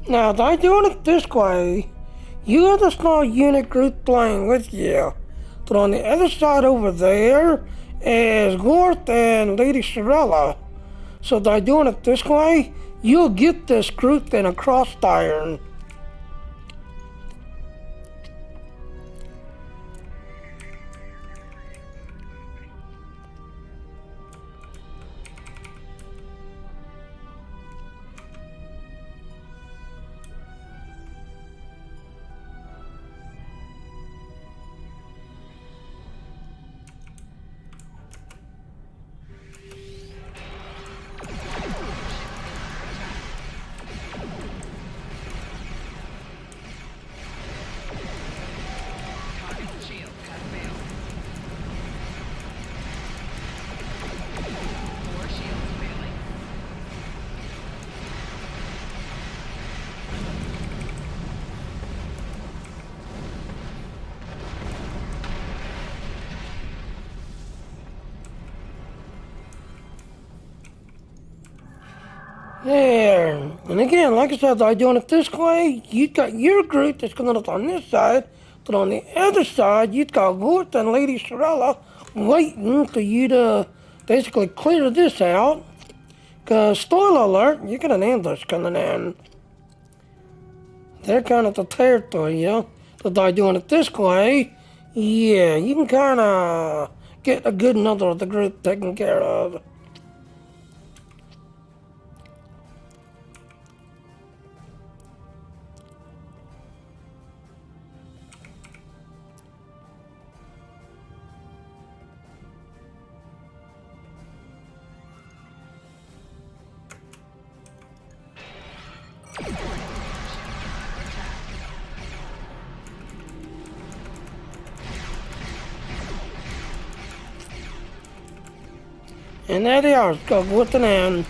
Now, by doing it this way, you have the small unit group playing with you. But on the other side over there is Gorth and Lady Sorella. So by doing it this way, you'll get this group in a cross iron. There. And again, like I said, by doing it this way, you've got your group that's going to look on this side, but on the other side, you've got Wart and Lady Sorella waiting for you to basically clear this out. Because, spoiler alert, you got an ambush coming in. They're kind of prepared for you. But by doing it this way, yeah, you can kind of get a good number of the group taken care of. And there they are, go with an end.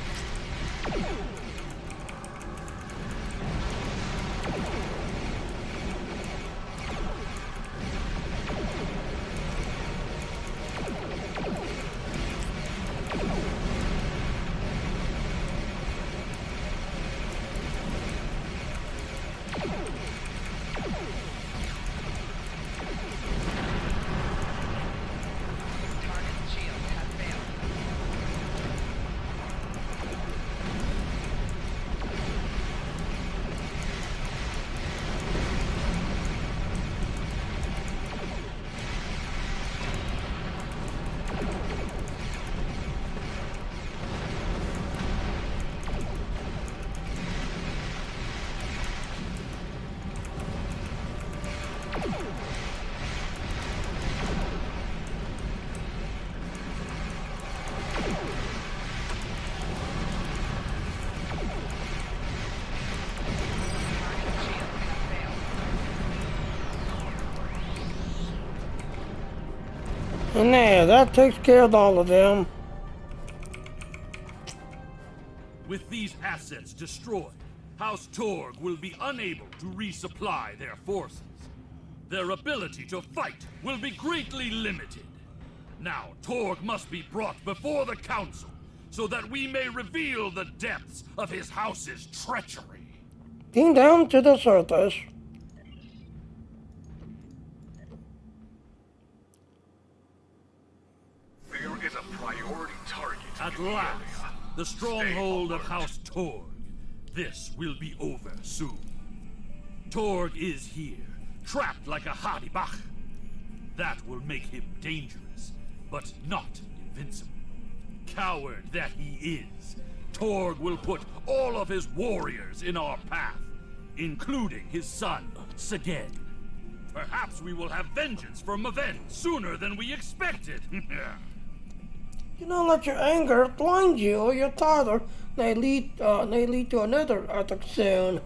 And there, that takes care of all of them. With these assets destroyed, House Torg will be unable to resupply their forces. Their ability to fight will be greatly limited. Now, Torg must be brought before the Council, so that we may reveal the depths of his house's treachery. Beam down to the surface. There is a priority target. At last, the stronghold of House Torg. This will be over soon. Torg is here, trapped like a Hadibach. That will make him dangerous, but not invincible. Coward that he is, Torg will put all of his warriors in our path, including his son, Segen. Perhaps we will have vengeance for Maven sooner than we expected. Do not let your anger blind you, or your father may lead to another attack soon.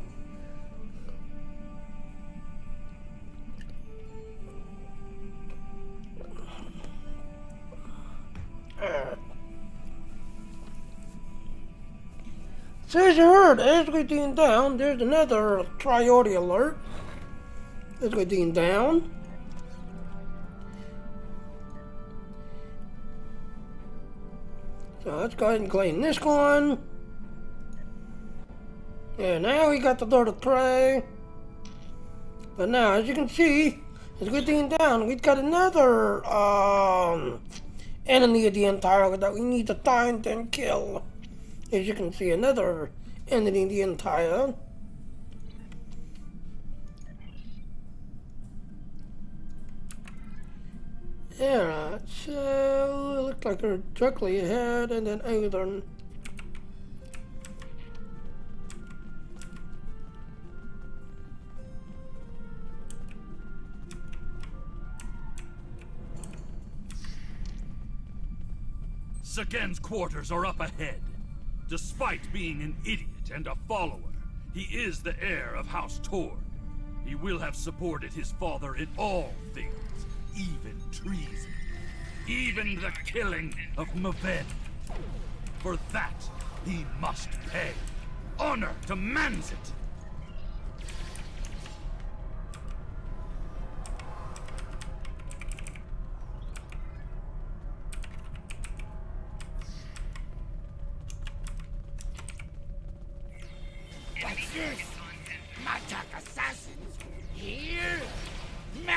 So as you heard, as we're doing down, there's another priority alert. As we're doing down. So let's go ahead and claim this one. And now we got the Lord of Prey. But now, as you can see, as we're doing down, we've got another enemy of the entire that we need to find and kill. As you can see, another enemy of the entire. Alright, so it looks like we're directly ahead and then over. Segen's quarters are up ahead. Despite being an idiot and a follower, he is the heir of House Torg. He will have supported his father in all things, even treason, even the killing of Maven. For that, he must pay. Honor demands it.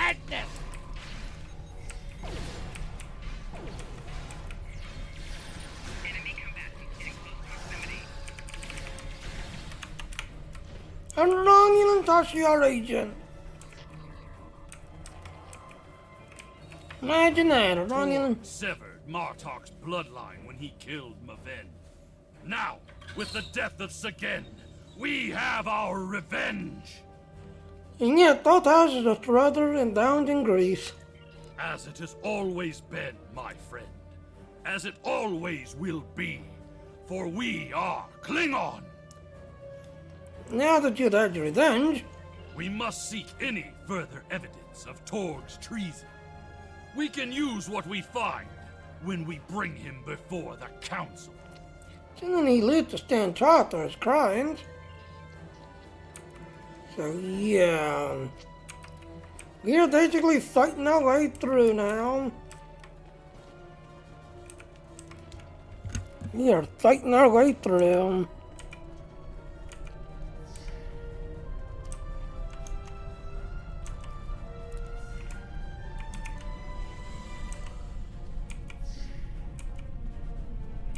madness! And Romulan touch your agent. Imagine that, a Romulan. Severed Martok's bloodline when he killed Maven. Now, with the death of Sagen, we have our revenge! And yet, both houses are further and down in Greece. As it has always been, my friend. As it always will be. For we are Klingon! Now that you've had your revenge, we must seek any further evidence of Torg's treason. We can use what we find when we bring him before the council. Shouldn't he live to stand trial for his crimes? So yeah, we are basically fighting our way through now. We are fighting our way through.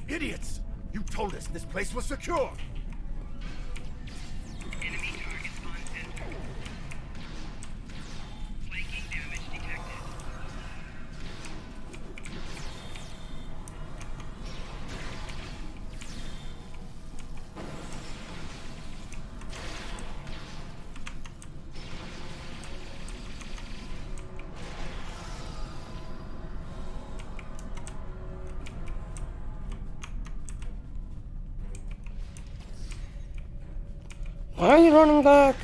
Idiots! You told us this place was secure! Enemy targets on center. Flanking damage detected. Why are you running back?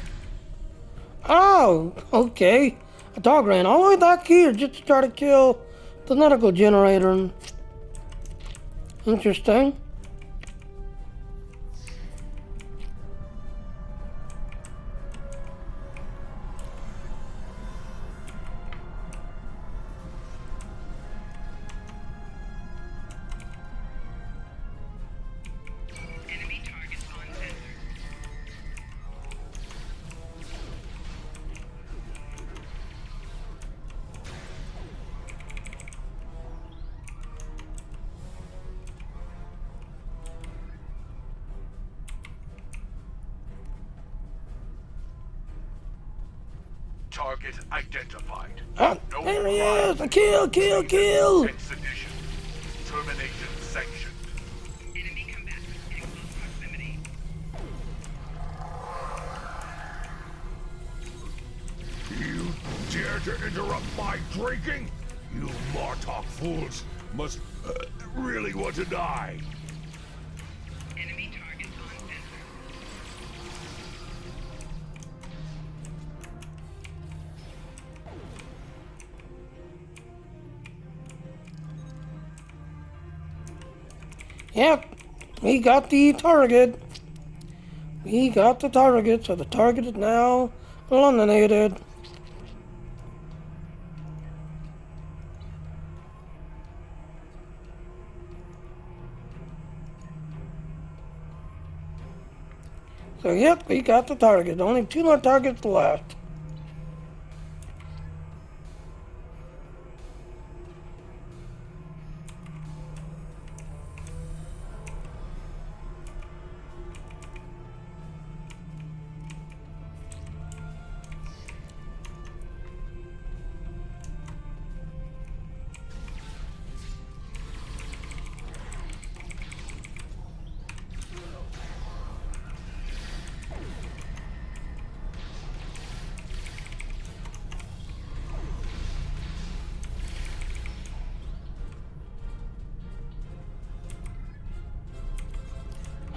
Oh, okay. A dog ran all the way back here just to try to kill the medical generator. Interesting. Enemy targets on center. Target identified. Ah, No there he crime. is! A kill, kill, kill! And sedition. Termination sanctioned. Enemy combatants in close proximity. You dare to interrupt my drinking? You Martok fools must really want to die. Enemy targets on center. Yep, we got the target. We got the target, so the target is now eliminated. So yep, we got the target. Only 2 more targets left.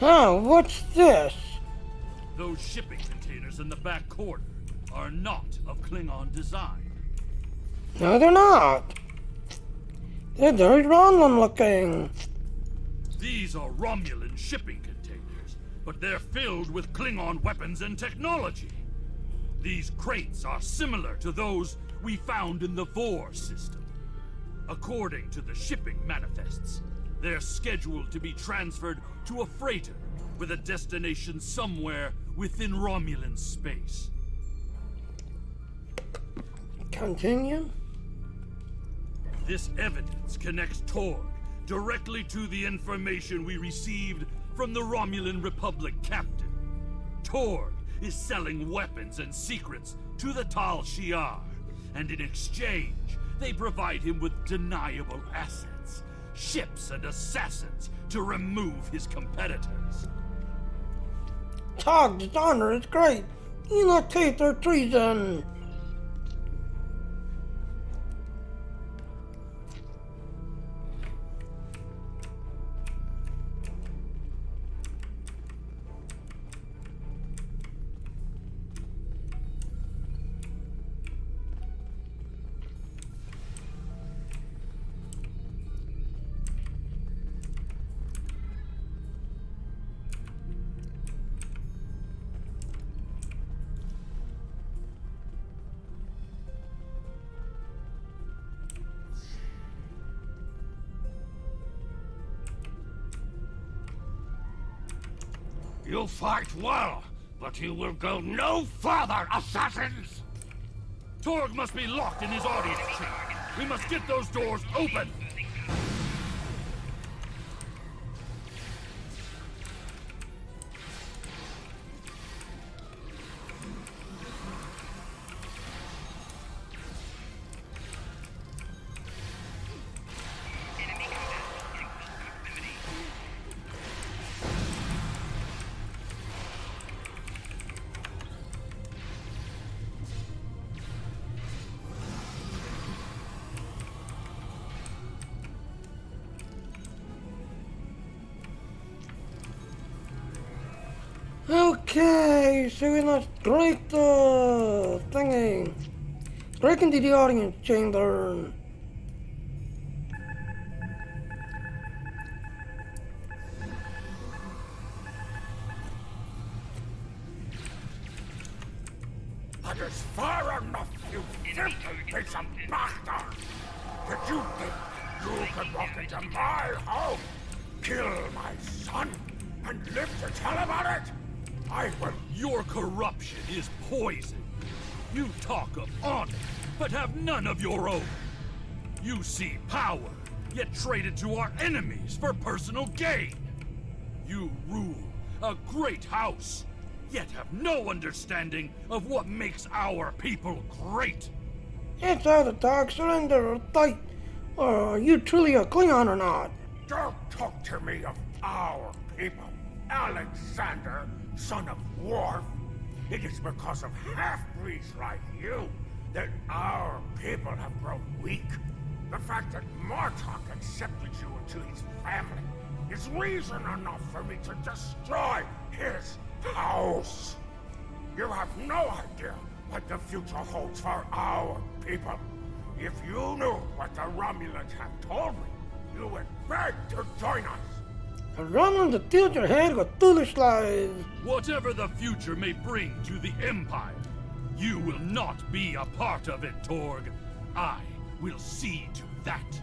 Huh, what's this? Those shipping containers in the back corner are not of Klingon design. No, they're not. They're very Romulan looking. These are Romulan shipping containers, but they're filled with Klingon weapons and technology. These crates are similar to those we found in the Vor system. According to the shipping manifests, they're scheduled to be transferred to a freighter with a destination somewhere within Romulan space. Continue. This evidence connects Torg directly to the information we received from the Romulan Republic captain. Torg is selling weapons and secrets to the Tal Shiar, and in exchange, they provide him with deniable assets, ships and assassins to remove his competitors. Tog, dishonor is great. Imitate their treason. You fight well, but you will go no further, assassins! Torg must be locked in his audience chamber. We must get those doors open! Okay, so we must break the thingy. Break into the audience chamber. That is far enough, you filthy piece of bastard! Did you think you could walk into my home, kill my son, and live to tell about it? I will... Your corruption is poison. You talk of honor, but have none of your own. You see power, yet trade it to our enemies for personal gain. You rule a great house, yet have no understanding of what makes our people great. It's either Tog, surrender or fight. Or are you truly a Klingon or not? Don't talk to me of our people, Alexander, son of Worf. It is because of half-breeds like you that our people have grown weak. The fact that Martok accepted you into his family is reason enough for me to destroy his house. You have no idea what the future holds for our people. If you knew what the Romulans have told me, you would beg to join us. A Romulan to tilt your head with foolish lies. Whatever the future may bring to the Empire, you will not be a part of it, Torg. I will see to that.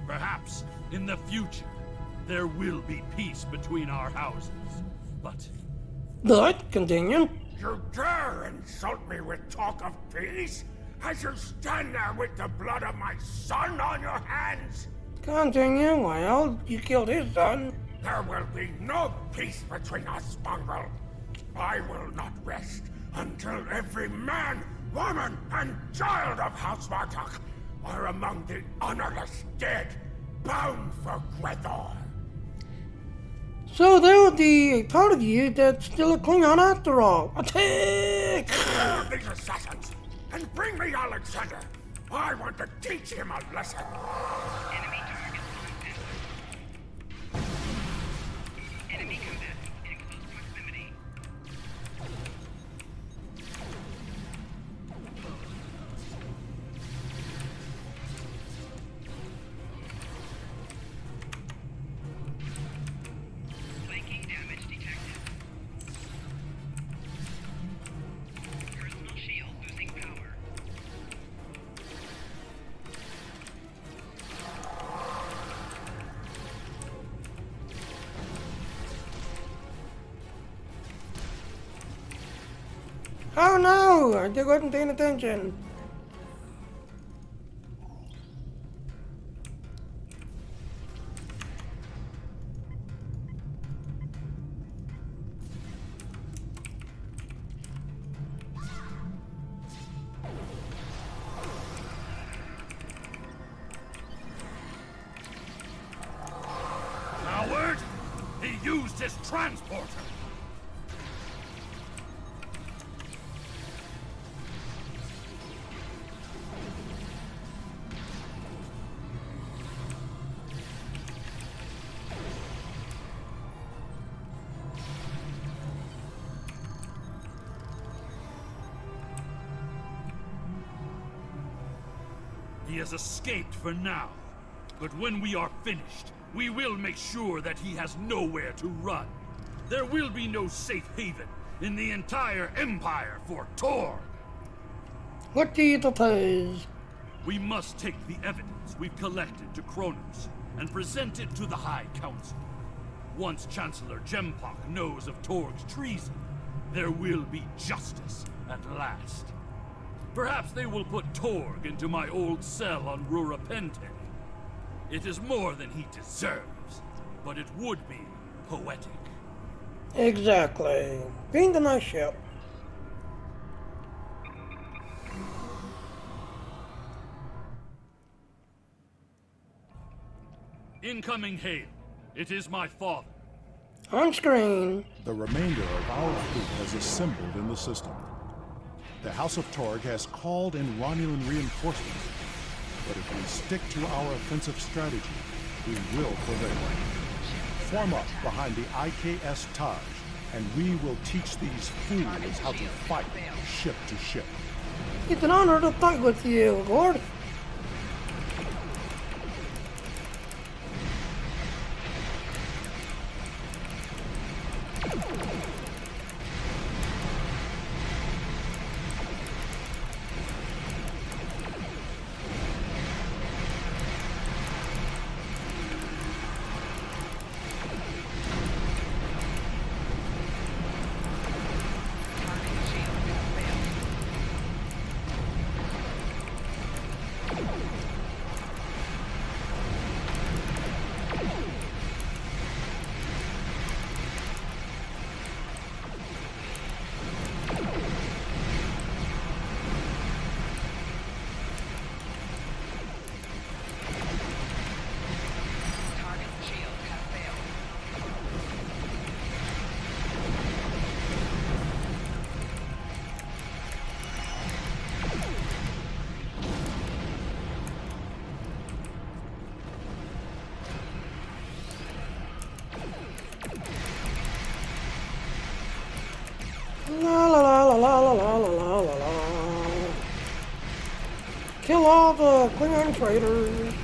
Perhaps, in the future, there will be peace between our houses. But... Continue. You dare insult me with talk of peace? As you stand there with the blood of my son on your hands? Continue. Well, you killed his son. There will be no peace between us, mongrel. I will not rest until every man, woman, and child of House Martok are among the honorless dead, bound for Gwethor. So there would be a part of you that's still a Klingon after all. Attack! Kill these assassins, and bring me Alexander. I want to teach him a lesson. Enemy target on fence. Enemy combatants in close proximity. Flanking damage detected. Personal shield losing power. Oh no! I wasn't paying attention. used his transporter! He has escaped for now, but when we are finished, we will make sure that he has nowhere to run. There will be no safe haven in the entire Empire for Torg. What do you propose? We must take the evidence we've collected to Kronos and present it to the High Council. Once Chancellor Jempok knows of Torg's treason, there will be justice at last. Perhaps they will put Torg into my old cell on Rura Pente. It is more than he deserves, but it would be poetic. Exactly. Being the nice ship. Incoming hail. It is my father. On screen. The remainder of our fleet has assembled in the system. The House of Torg has called in Romulan reinforcements, but if we stick to our offensive strategy, we will prevail. Form up behind the IKS Taj, and we will teach these fools how to fight ship to ship. It's an honor to fight with you, Lord. La la la la la la la la la la. Kill all the Klingon traitors.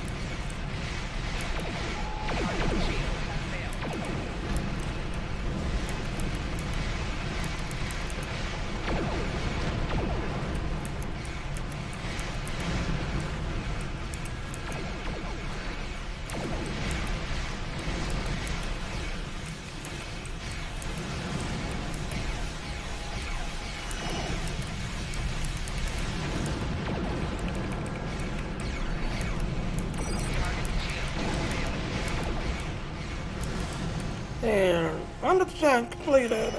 And 100% completed.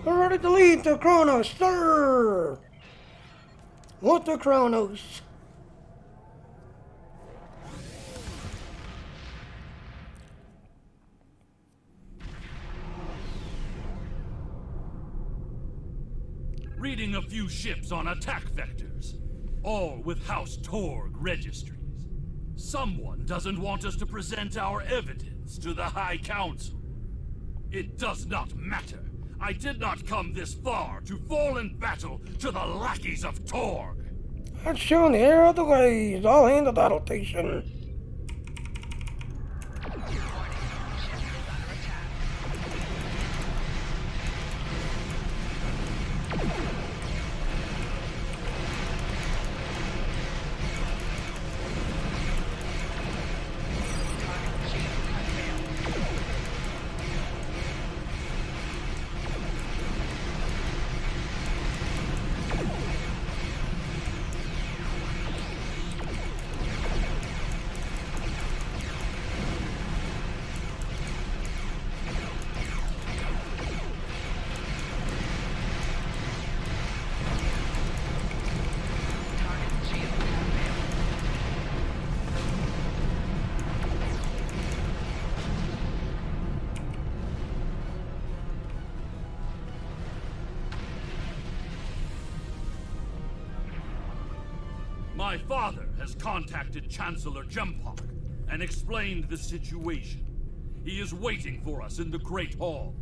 We're ready to lead to Kronos, sir! What the Kronos? Reading a few ships on attack vectors, all with House Torg registries. Someone doesn't want us to present our evidence to the High Council. It does not matter. I did not come this far to fall in battle to the lackeys of Torg. That's shown here are the ways. All hands at battle station. My father has contacted Chancellor Jumpark and explained the situation. He is waiting for us in the Great Hall.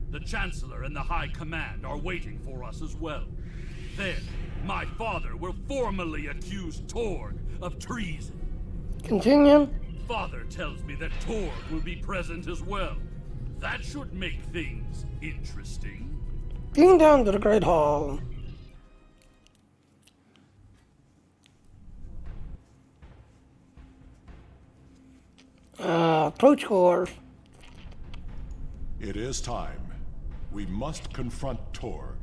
The Chancellor and the High Command are waiting for us as well. Then, my father will formally accuse Torg of treason. Continue. Father tells me that Torg will be present as well. That should make things interesting. Getting down to the Great Hall. Approach course. It is time. We must confront Torg.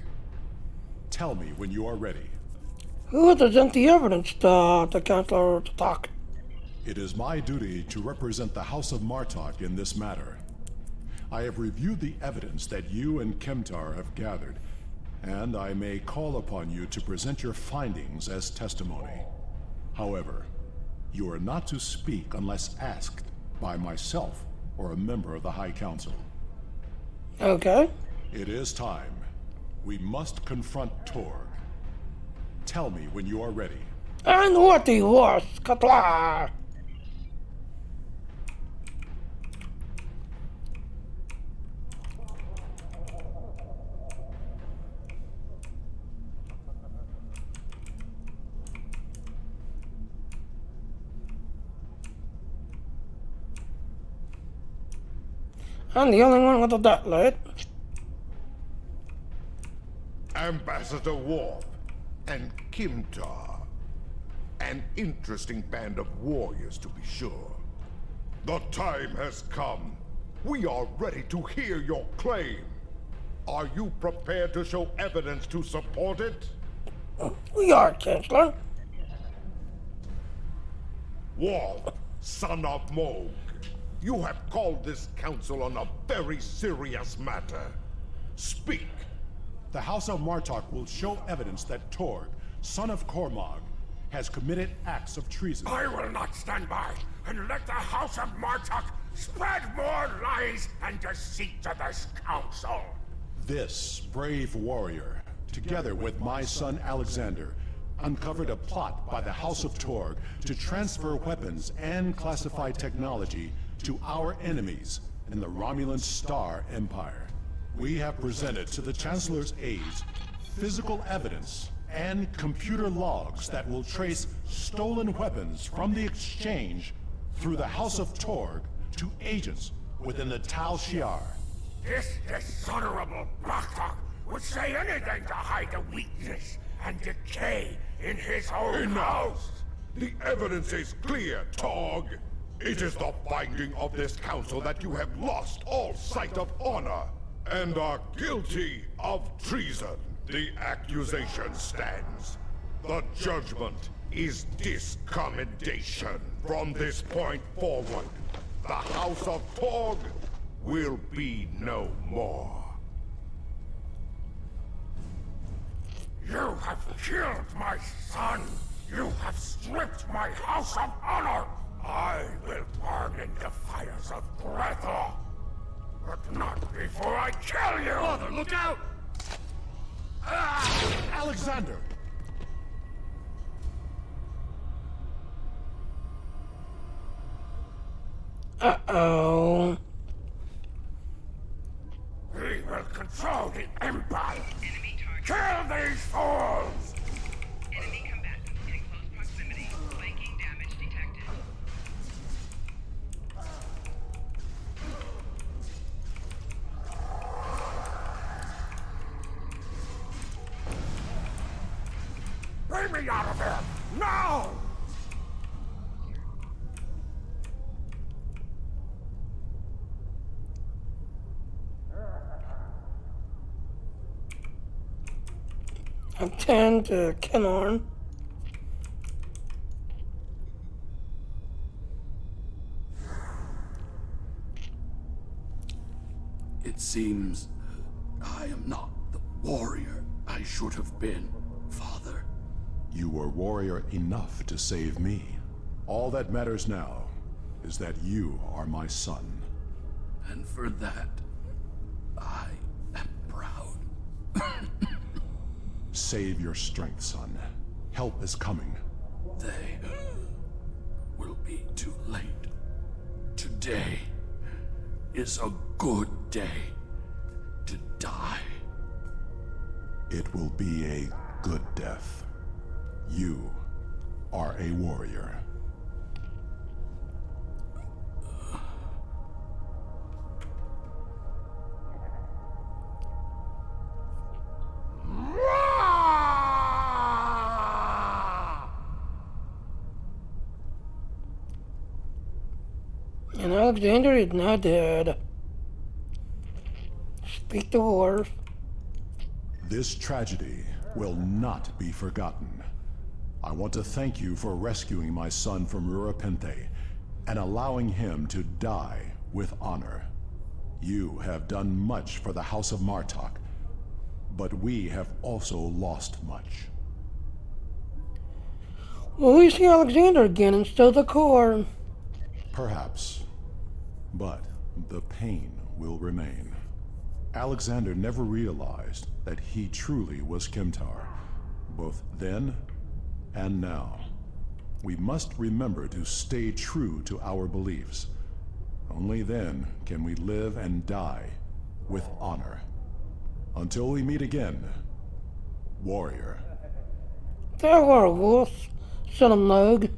Tell me when you are ready. Who will present the evidence to the Chancellor to talk? It is my duty to represent the House of Martok in this matter. I have reviewed the evidence that you and Kemtar have gathered, and I may call upon you to present your findings as testimony. However, you are not to speak unless asked by myself or a member of the High Council. Okay. It is time. We must confront Torg. Tell me when you are ready. And what he was, Katla! I'm the only one with a dot light. Ambassador Worf and Kimtar. An interesting band of warriors, to be sure. The time has come. We are ready to hear your claim. Are you prepared to show evidence to support it? We are, Chancellor. Worf, son of Moog, you have called this council on a very serious matter. Speak. The House of Martok will show evidence that Torg, son of Cormog, has committed acts of treason. I will not stand by and let the House of Martok spread more lies and deceit to this council. This brave warrior, together with my son Alexander, uncovered a plot by the House of Torg to transfer weapons and classified technology to our enemies in the Romulan Star Empire. We have presented to the Chancellor's aides physical evidence and computer logs that will trace stolen weapons from the exchange through the House of Torg to agents within the Tal Shiar. This dishonorable Bartok would say anything to hide the weakness and decay in his own house. The evidence is clear, Torg. It is the finding of this council that you have lost all sight of honor and are guilty of treason. The accusation stands. The judgment is discommendation. From this point forward, the House of Torg will be no more. You have killed my son! You have stripped my house of honor! I will burn in the fires of Breathor! But not before I kill you! Father, look out! Alexander! Uh-oh. We will control the Empire! Kill these fools! Enemy combatant in close proximity. Flanking damage detected. Bring me out of here! Now! Attend to Kenorn. It seems I am not the warrior I should have been, Father. You were warrior enough to save me. All that matters now is that you are my son. And for that, I am proud. Save your strength, son. Help is coming. They will be too late. Today is a good day to die. It will be a good death. You are a warrior. And Alexander is now dead. Speak the wars. This tragedy will not be forgotten. I want to thank you for rescuing my son from Rurapente and allowing him to die with honor. You have done much for the House of Martok, but we have also lost much. Will we see Alexander again instead of the core? Perhaps, but the pain will remain. Alexander never realized that he truly was Kimtar, both then and now. We must remember to stay true to our beliefs. Only then can we live and die with honor. Until we meet again, warrior. There were wolves, son of Nog.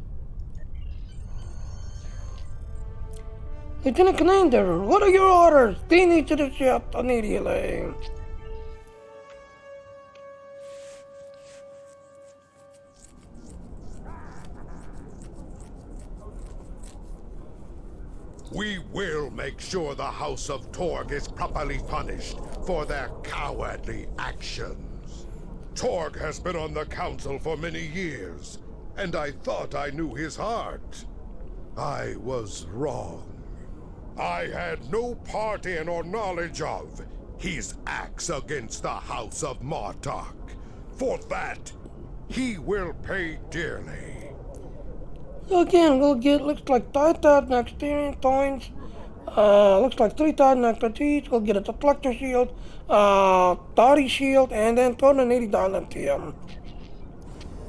Lieutenant Commander, what are your orders? They need to the ship immediately. We will make sure the House of Torg is properly punished for their cowardly actions. Torg has been on the Council for many years, and I thought I knew his heart. I was wrong. I had no part in or knowledge of his acts against the House of Martok. For that, he will pay dearly. So again, we'll get, looks like 5,000 experience points. Looks like 3,000 expertise. We'll get a deflector shield, 30 shield, and then $280 MTM.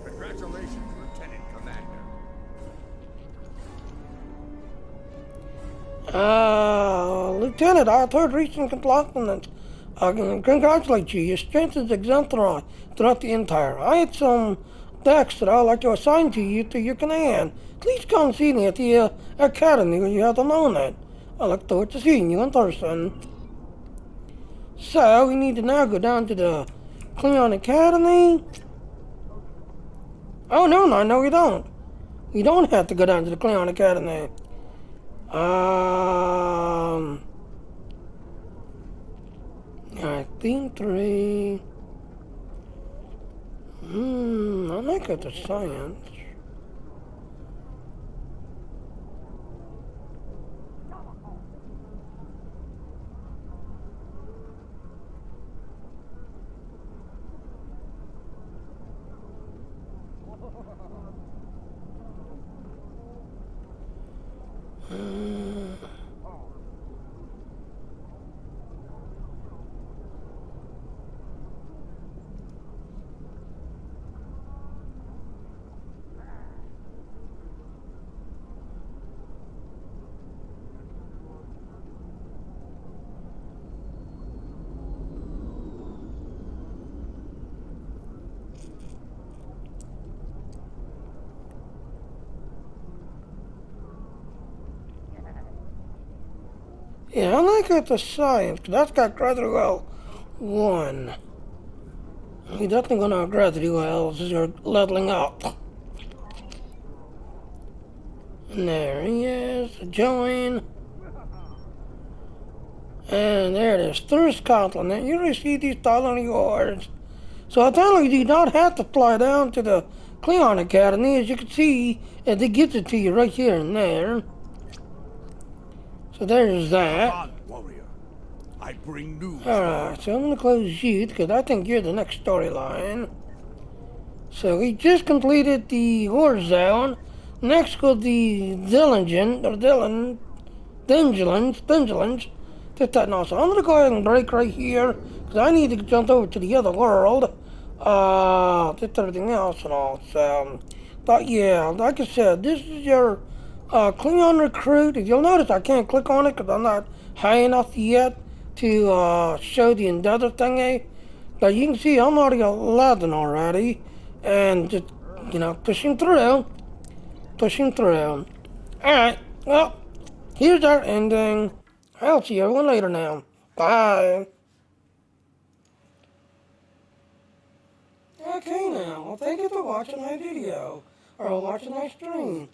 Congratulations, Lieutenant Commander. Lieutenant, I've heard recent compliments. I can congratulate you. Your strength is exemplary throughout the entire. I had some decks that I'd like to assign to your command. Please come see me at the academy when you have the moment. I look forward to seeing you in person. So, we need to now go down to the Klingon Academy. Oh, no, we don't. We don't have to go down to the Klingon Academy. I think 3. I might go to science. Yeah, I like it the science, 'cause that's got gravity well 1. He definitely gonna have gravity wells as you're leveling up. And there he is, join. And there it is, Thirst Continent. You receive these dollar rewards. So apparently you do not have to fly down to the Klingon Academy, as you can see, and it gives it to you right here and there. So there's that. Come on, warrior. I bring news. Alright, so I'm going to close you because I think you're the next storyline. So we just completed the war zone. Next will the Dingilans. So I'm going to go ahead and break right here because I need to jump over to the other world. Just everything else and all. So But yeah, like I said, this is your Klingon Recruit. If you'll notice, I can't click on it because I'm not high enough yet to show the Endeavor thingy. But you can see I'm already 11 already. And just, pushing through. Alright, well, here's our ending. I'll see everyone later now. Bye. Okay now, well thank you for watching my video, or watching my stream.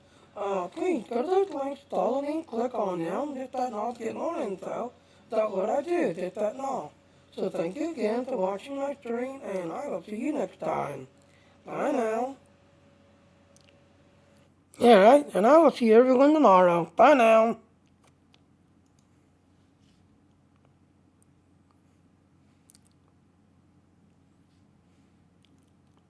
Please go to those links, follow me, click on them, hit that and all to get more info about what I do, hit that and all. So thank you again for watching my stream, and I will see you next time. Bye now. Yeah, right, and I will see everyone tomorrow. Bye now.